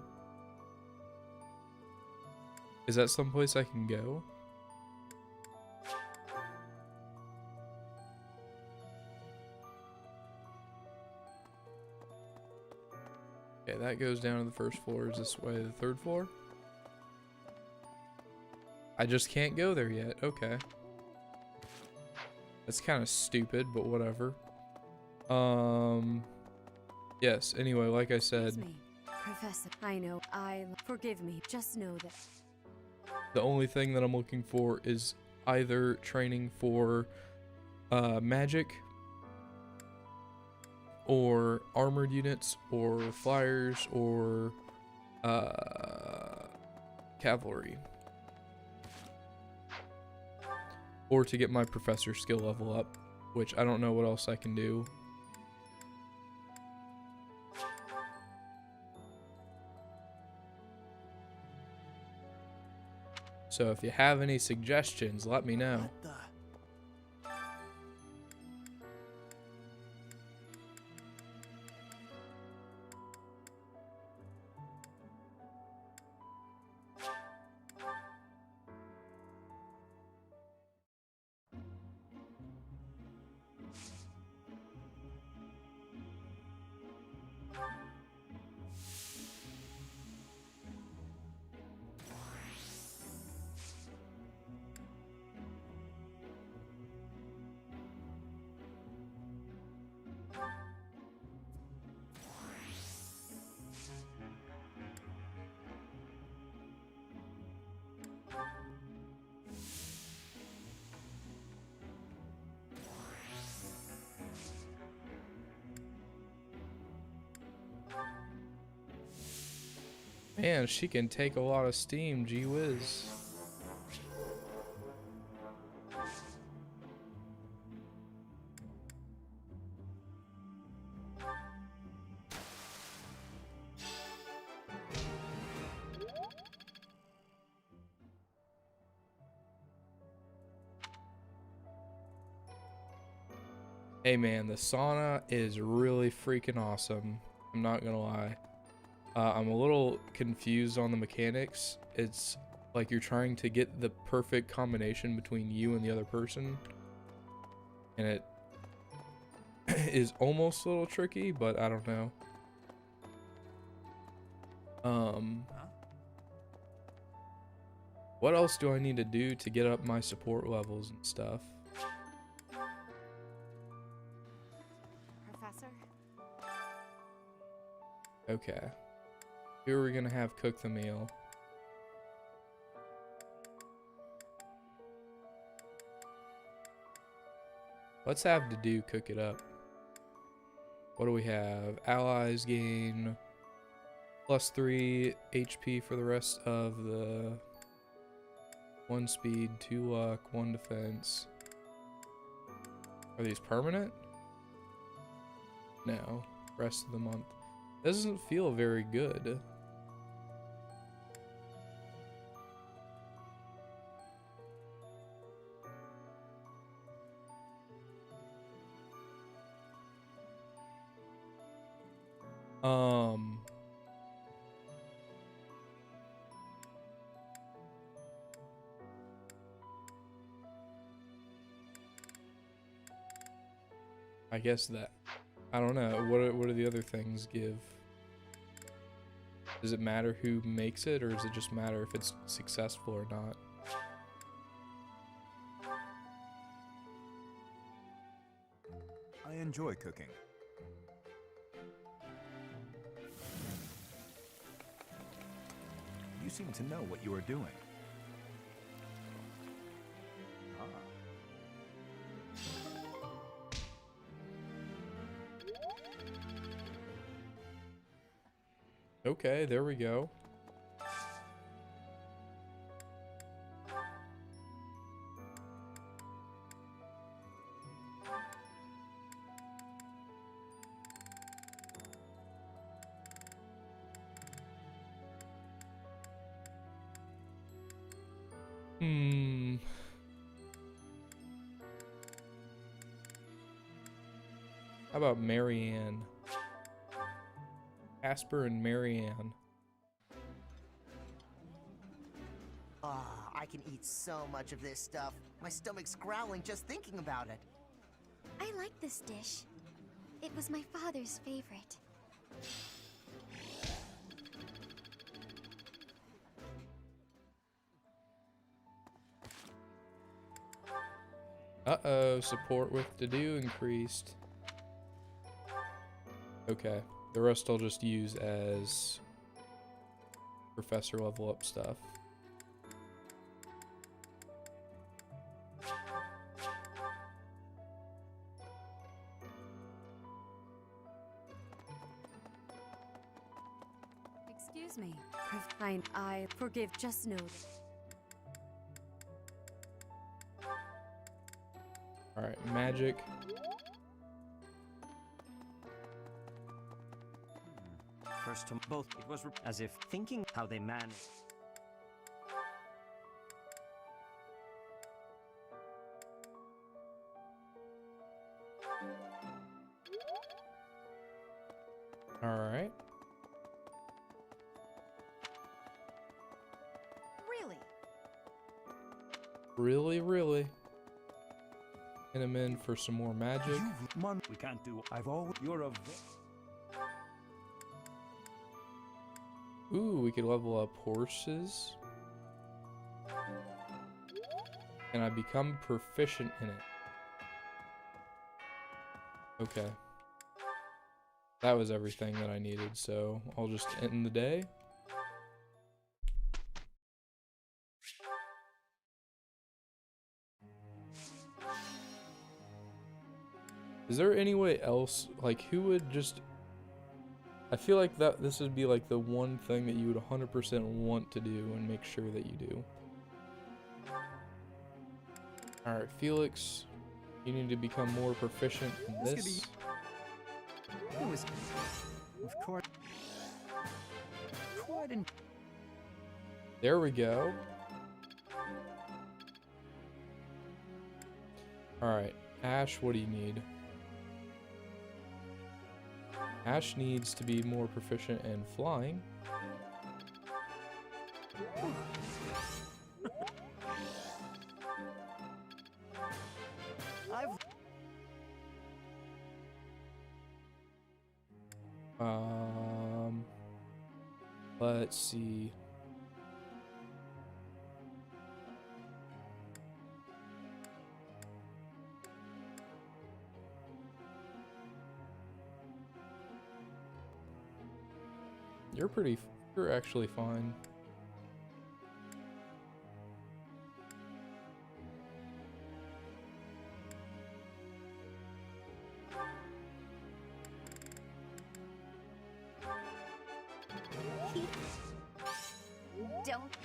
Is that someplace I can go? Okay, that goes down to the 1st floor. Is this way the 3rd floor? I just can't go there yet. Okay. That's kind of stupid, but whatever. Yes, anyway, like I said, Excuse me, Professor. I know. Forgive me. Just know that the only thing that I'm looking for is either training for magic or armored units or flyers or cavalry, or to get my professor skill level up, which I don't know what else I can do. So if you have any suggestions, let me know. Man, she can take a lot of steam, gee whiz. Hey man, the sauna is really freaking awesome. I'm not gonna lie. I'm a little confused on the mechanics. It's like you're trying to get the perfect combination between you and the other person, and it is almost a little tricky, but I don't know. What else do I need to do to get up my support levels and stuff? Professor? Okay. Who are we gonna have cook the meal? Let's have Dedu cook it up. What do we have? Allies gain +3 HP for the rest of the 1 speed, 2 luck, 1 defense. Are these permanent? No. Rest of the month. Doesn't feel very good. I guess that, I don't know. What do the other things give? Does it matter who makes it, or does it just matter if it's successful or not? I enjoy cooking. You seem to know what you are doing. Okay, there we go. How about Marianne? Casper and Marianne. Ah, I can eat so much of this stuff. My stomach's growling just thinking about it. I like this dish. It was my father's favorite. Uh-oh, support with Dedu increased. Okay, the rest I'll just use as professor level up stuff. Excuse me. I forgive, just know. Alright, magic. First to both, it was as if thinking how they managed. Alright. Really? Really? Hit him in for some more magic. We can't do. I've always. You're a. Ooh, we could level up horses. And I become proficient in it. Okay. That was everything that I needed, so I'll just end the day. Is there any way else, like, who would just... I feel like that this would be like the one thing that you would 100% want to do and make sure that you do. Alright, Felix, you need to become more proficient in this. Of course. There we go. Alright, Ash, what do you need? Ash needs to be more proficient in flying. Let's see. You're actually fine. Don't.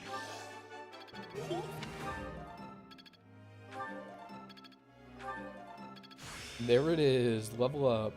There it is, level up.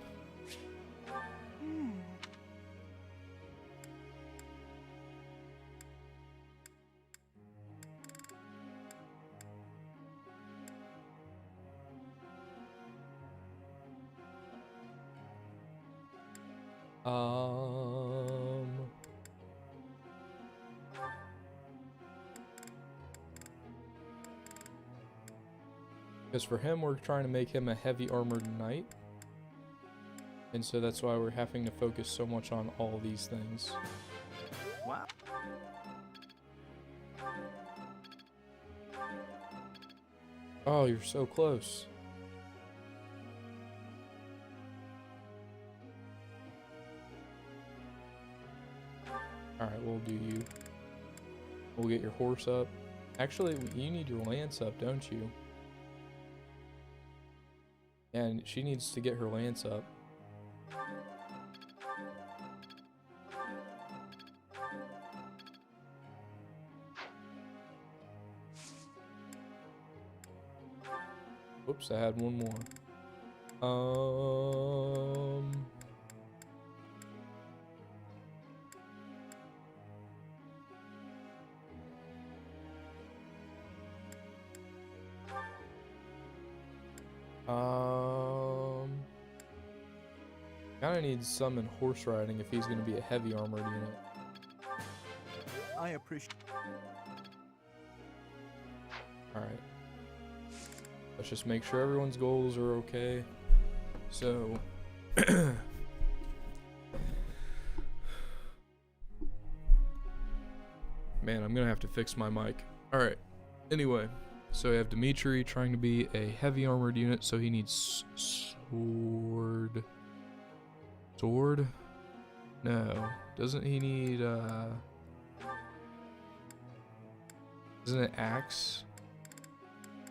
Because for him, we're trying to make him a heavy armored knight. And so that's why we're having to focus so much on all these things. Wow. Oh, you're so close. Alright, we'll do you. We'll get your horse up. Actually, you need your lance up, don't you? And she needs to get her lance up. Whoops, I had one more. Kinda needs some in horse riding if he's gonna be a heavy armored unit. I appreciate. Alright. Let's just make sure everyone's goals are okay. So... Man, I'm gonna have to fix my mic. Alright. Anyway, so we have Dimitri trying to be a heavy armored unit, so he needs sword. Sword? No. Doesn't he need, isn't it axe?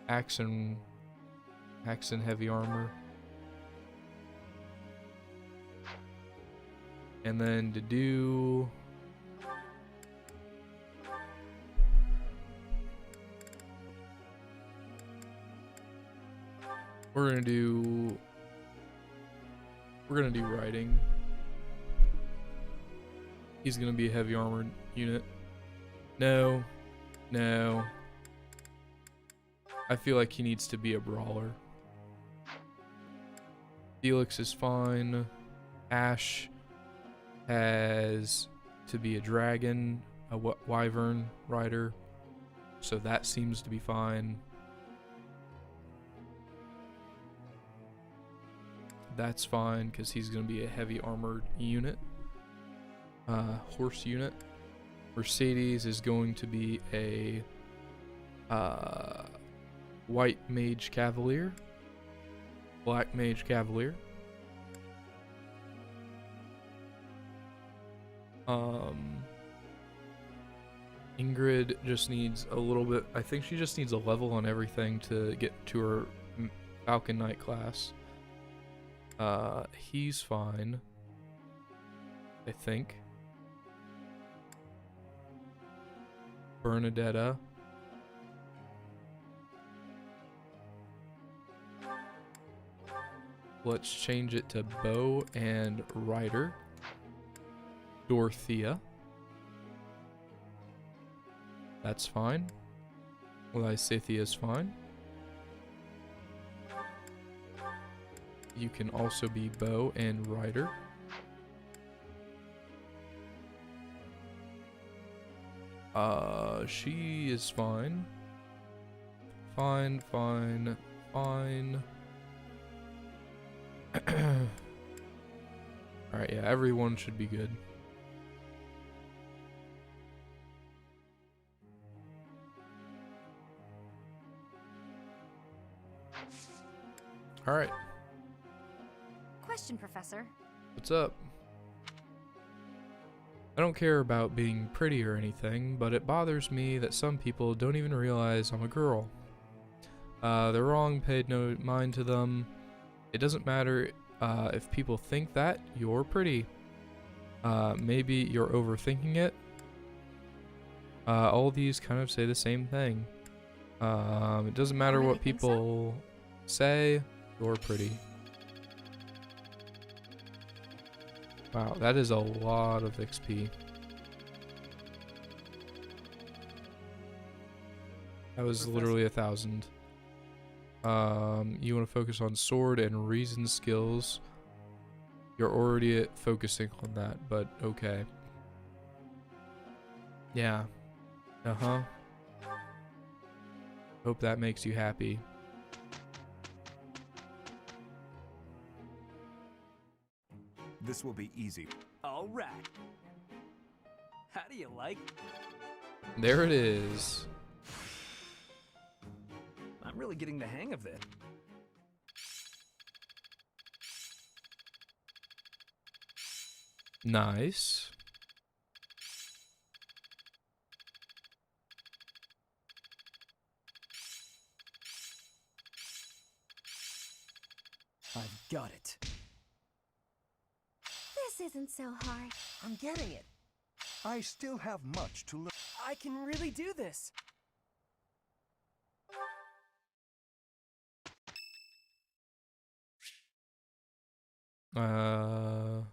Axe and heavy armor. And then to do... We're gonna do riding. He's gonna be a heavy armored unit. No. No. I feel like he needs to be a brawler. Felix is fine. Ash has to be a dragon, a wyvern rider. So that seems to be fine. That's fine because he's going to be a heavy armored unit. Horse unit. Mercedes is going to be a white mage cavalier. Black mage cavalier. Ingrid just needs a little bit. I think she just needs a level on everything to get to her Falcon Knight class. He's fine, I think. Bernadetta. Let's change it to bow and rider. Dorothea. That's fine. Lysithea is fine. You can also be bow and rider. She is fine. Fine. Alright, yeah, everyone should be good. Alright, Question, Professor. what's up? I don't care about being pretty or anything, but it bothers me that some people don't even realize I'm a girl. They're wrong, paid no mind to them. It doesn't matter if people think that you're pretty. Maybe you're overthinking it. All these kind of say the same thing. It doesn't matter what people say, you're pretty. Wow, that is a lot of XP. That was literally 1,000. You want to focus on sword and reason skills. You're already focusing on that, but okay. Yeah. Uh-huh. Hope that makes you happy. This will be easy. All right. How do you like? There it is. I'm really getting the hang of it. Nice. I've got it. This isn't so hard. I'm getting it. I still have much to learn. I can really do this. Well,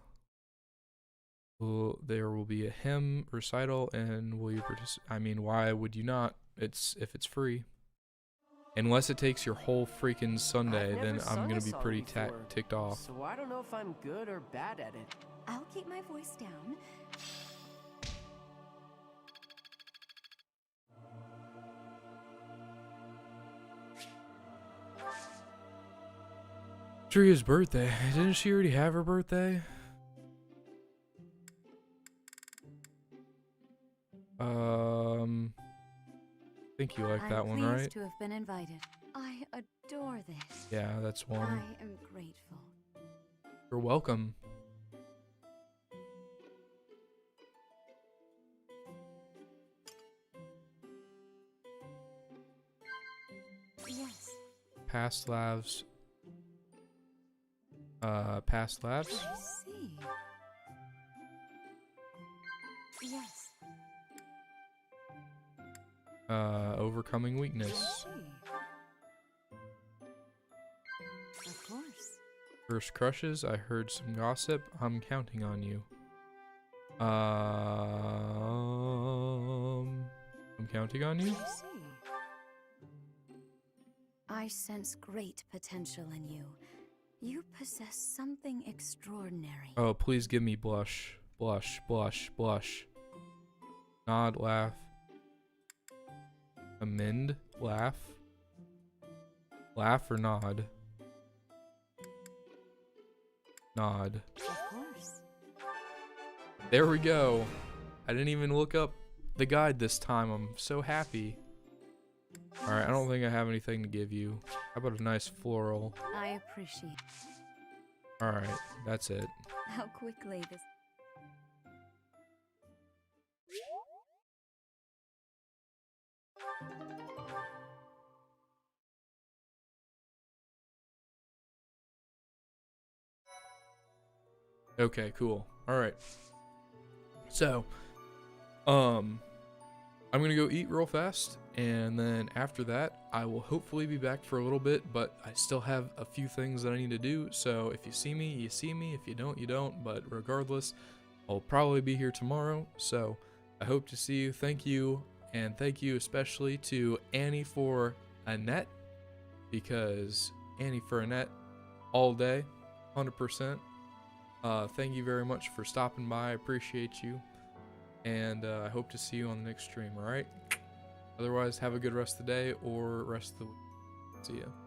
there will be a hymn recital, and will you participate? I mean, why would you not? If it's free. Unless it takes your whole freaking Sunday, I've then never I'm sung gonna a be song pretty before, ticked off. So I don't know if I'm good or bad at it. I'll keep my voice down. Tria's birthday. Didn't she already have her birthday? I think you like that one, I'm right? pleased to have been invited. I adore this. Yeah, that's one. I am grateful. You're welcome. Yes. Past lives. Past lives? I see. Yes. Overcoming weakness. Of course. First crushes, I heard some gossip. I'm counting on you. I'm counting on you? I see. I sense great potential in you. You possess something extraordinary. Oh, please give me blush. Blush, blush, blush. Nod, laugh. Amend, laugh. Laugh or nod? Nod. Of course. There we go. I didn't even look up the guide this time. I'm so happy. Alright, I don't think I have anything to give you. How about a nice floral? I appreciate Alright, that's it. how quickly this. Okay, cool. Alright. So, I'm gonna go eat real fast, and then after that, I will hopefully be back for a little bit, but I still have a few things that I need to do, so if you see me, you see me. If you don't, you don't, but regardless, I'll probably be here tomorrow, so I hope to see you. Thank you, and thank you especially to Annie for Annette, because Annie for Annette all day, 100%. Thank you very much for stopping by. I appreciate you. And I hope to see you on the next stream, alright? Otherwise, have a good rest of the day or rest of the week. See ya.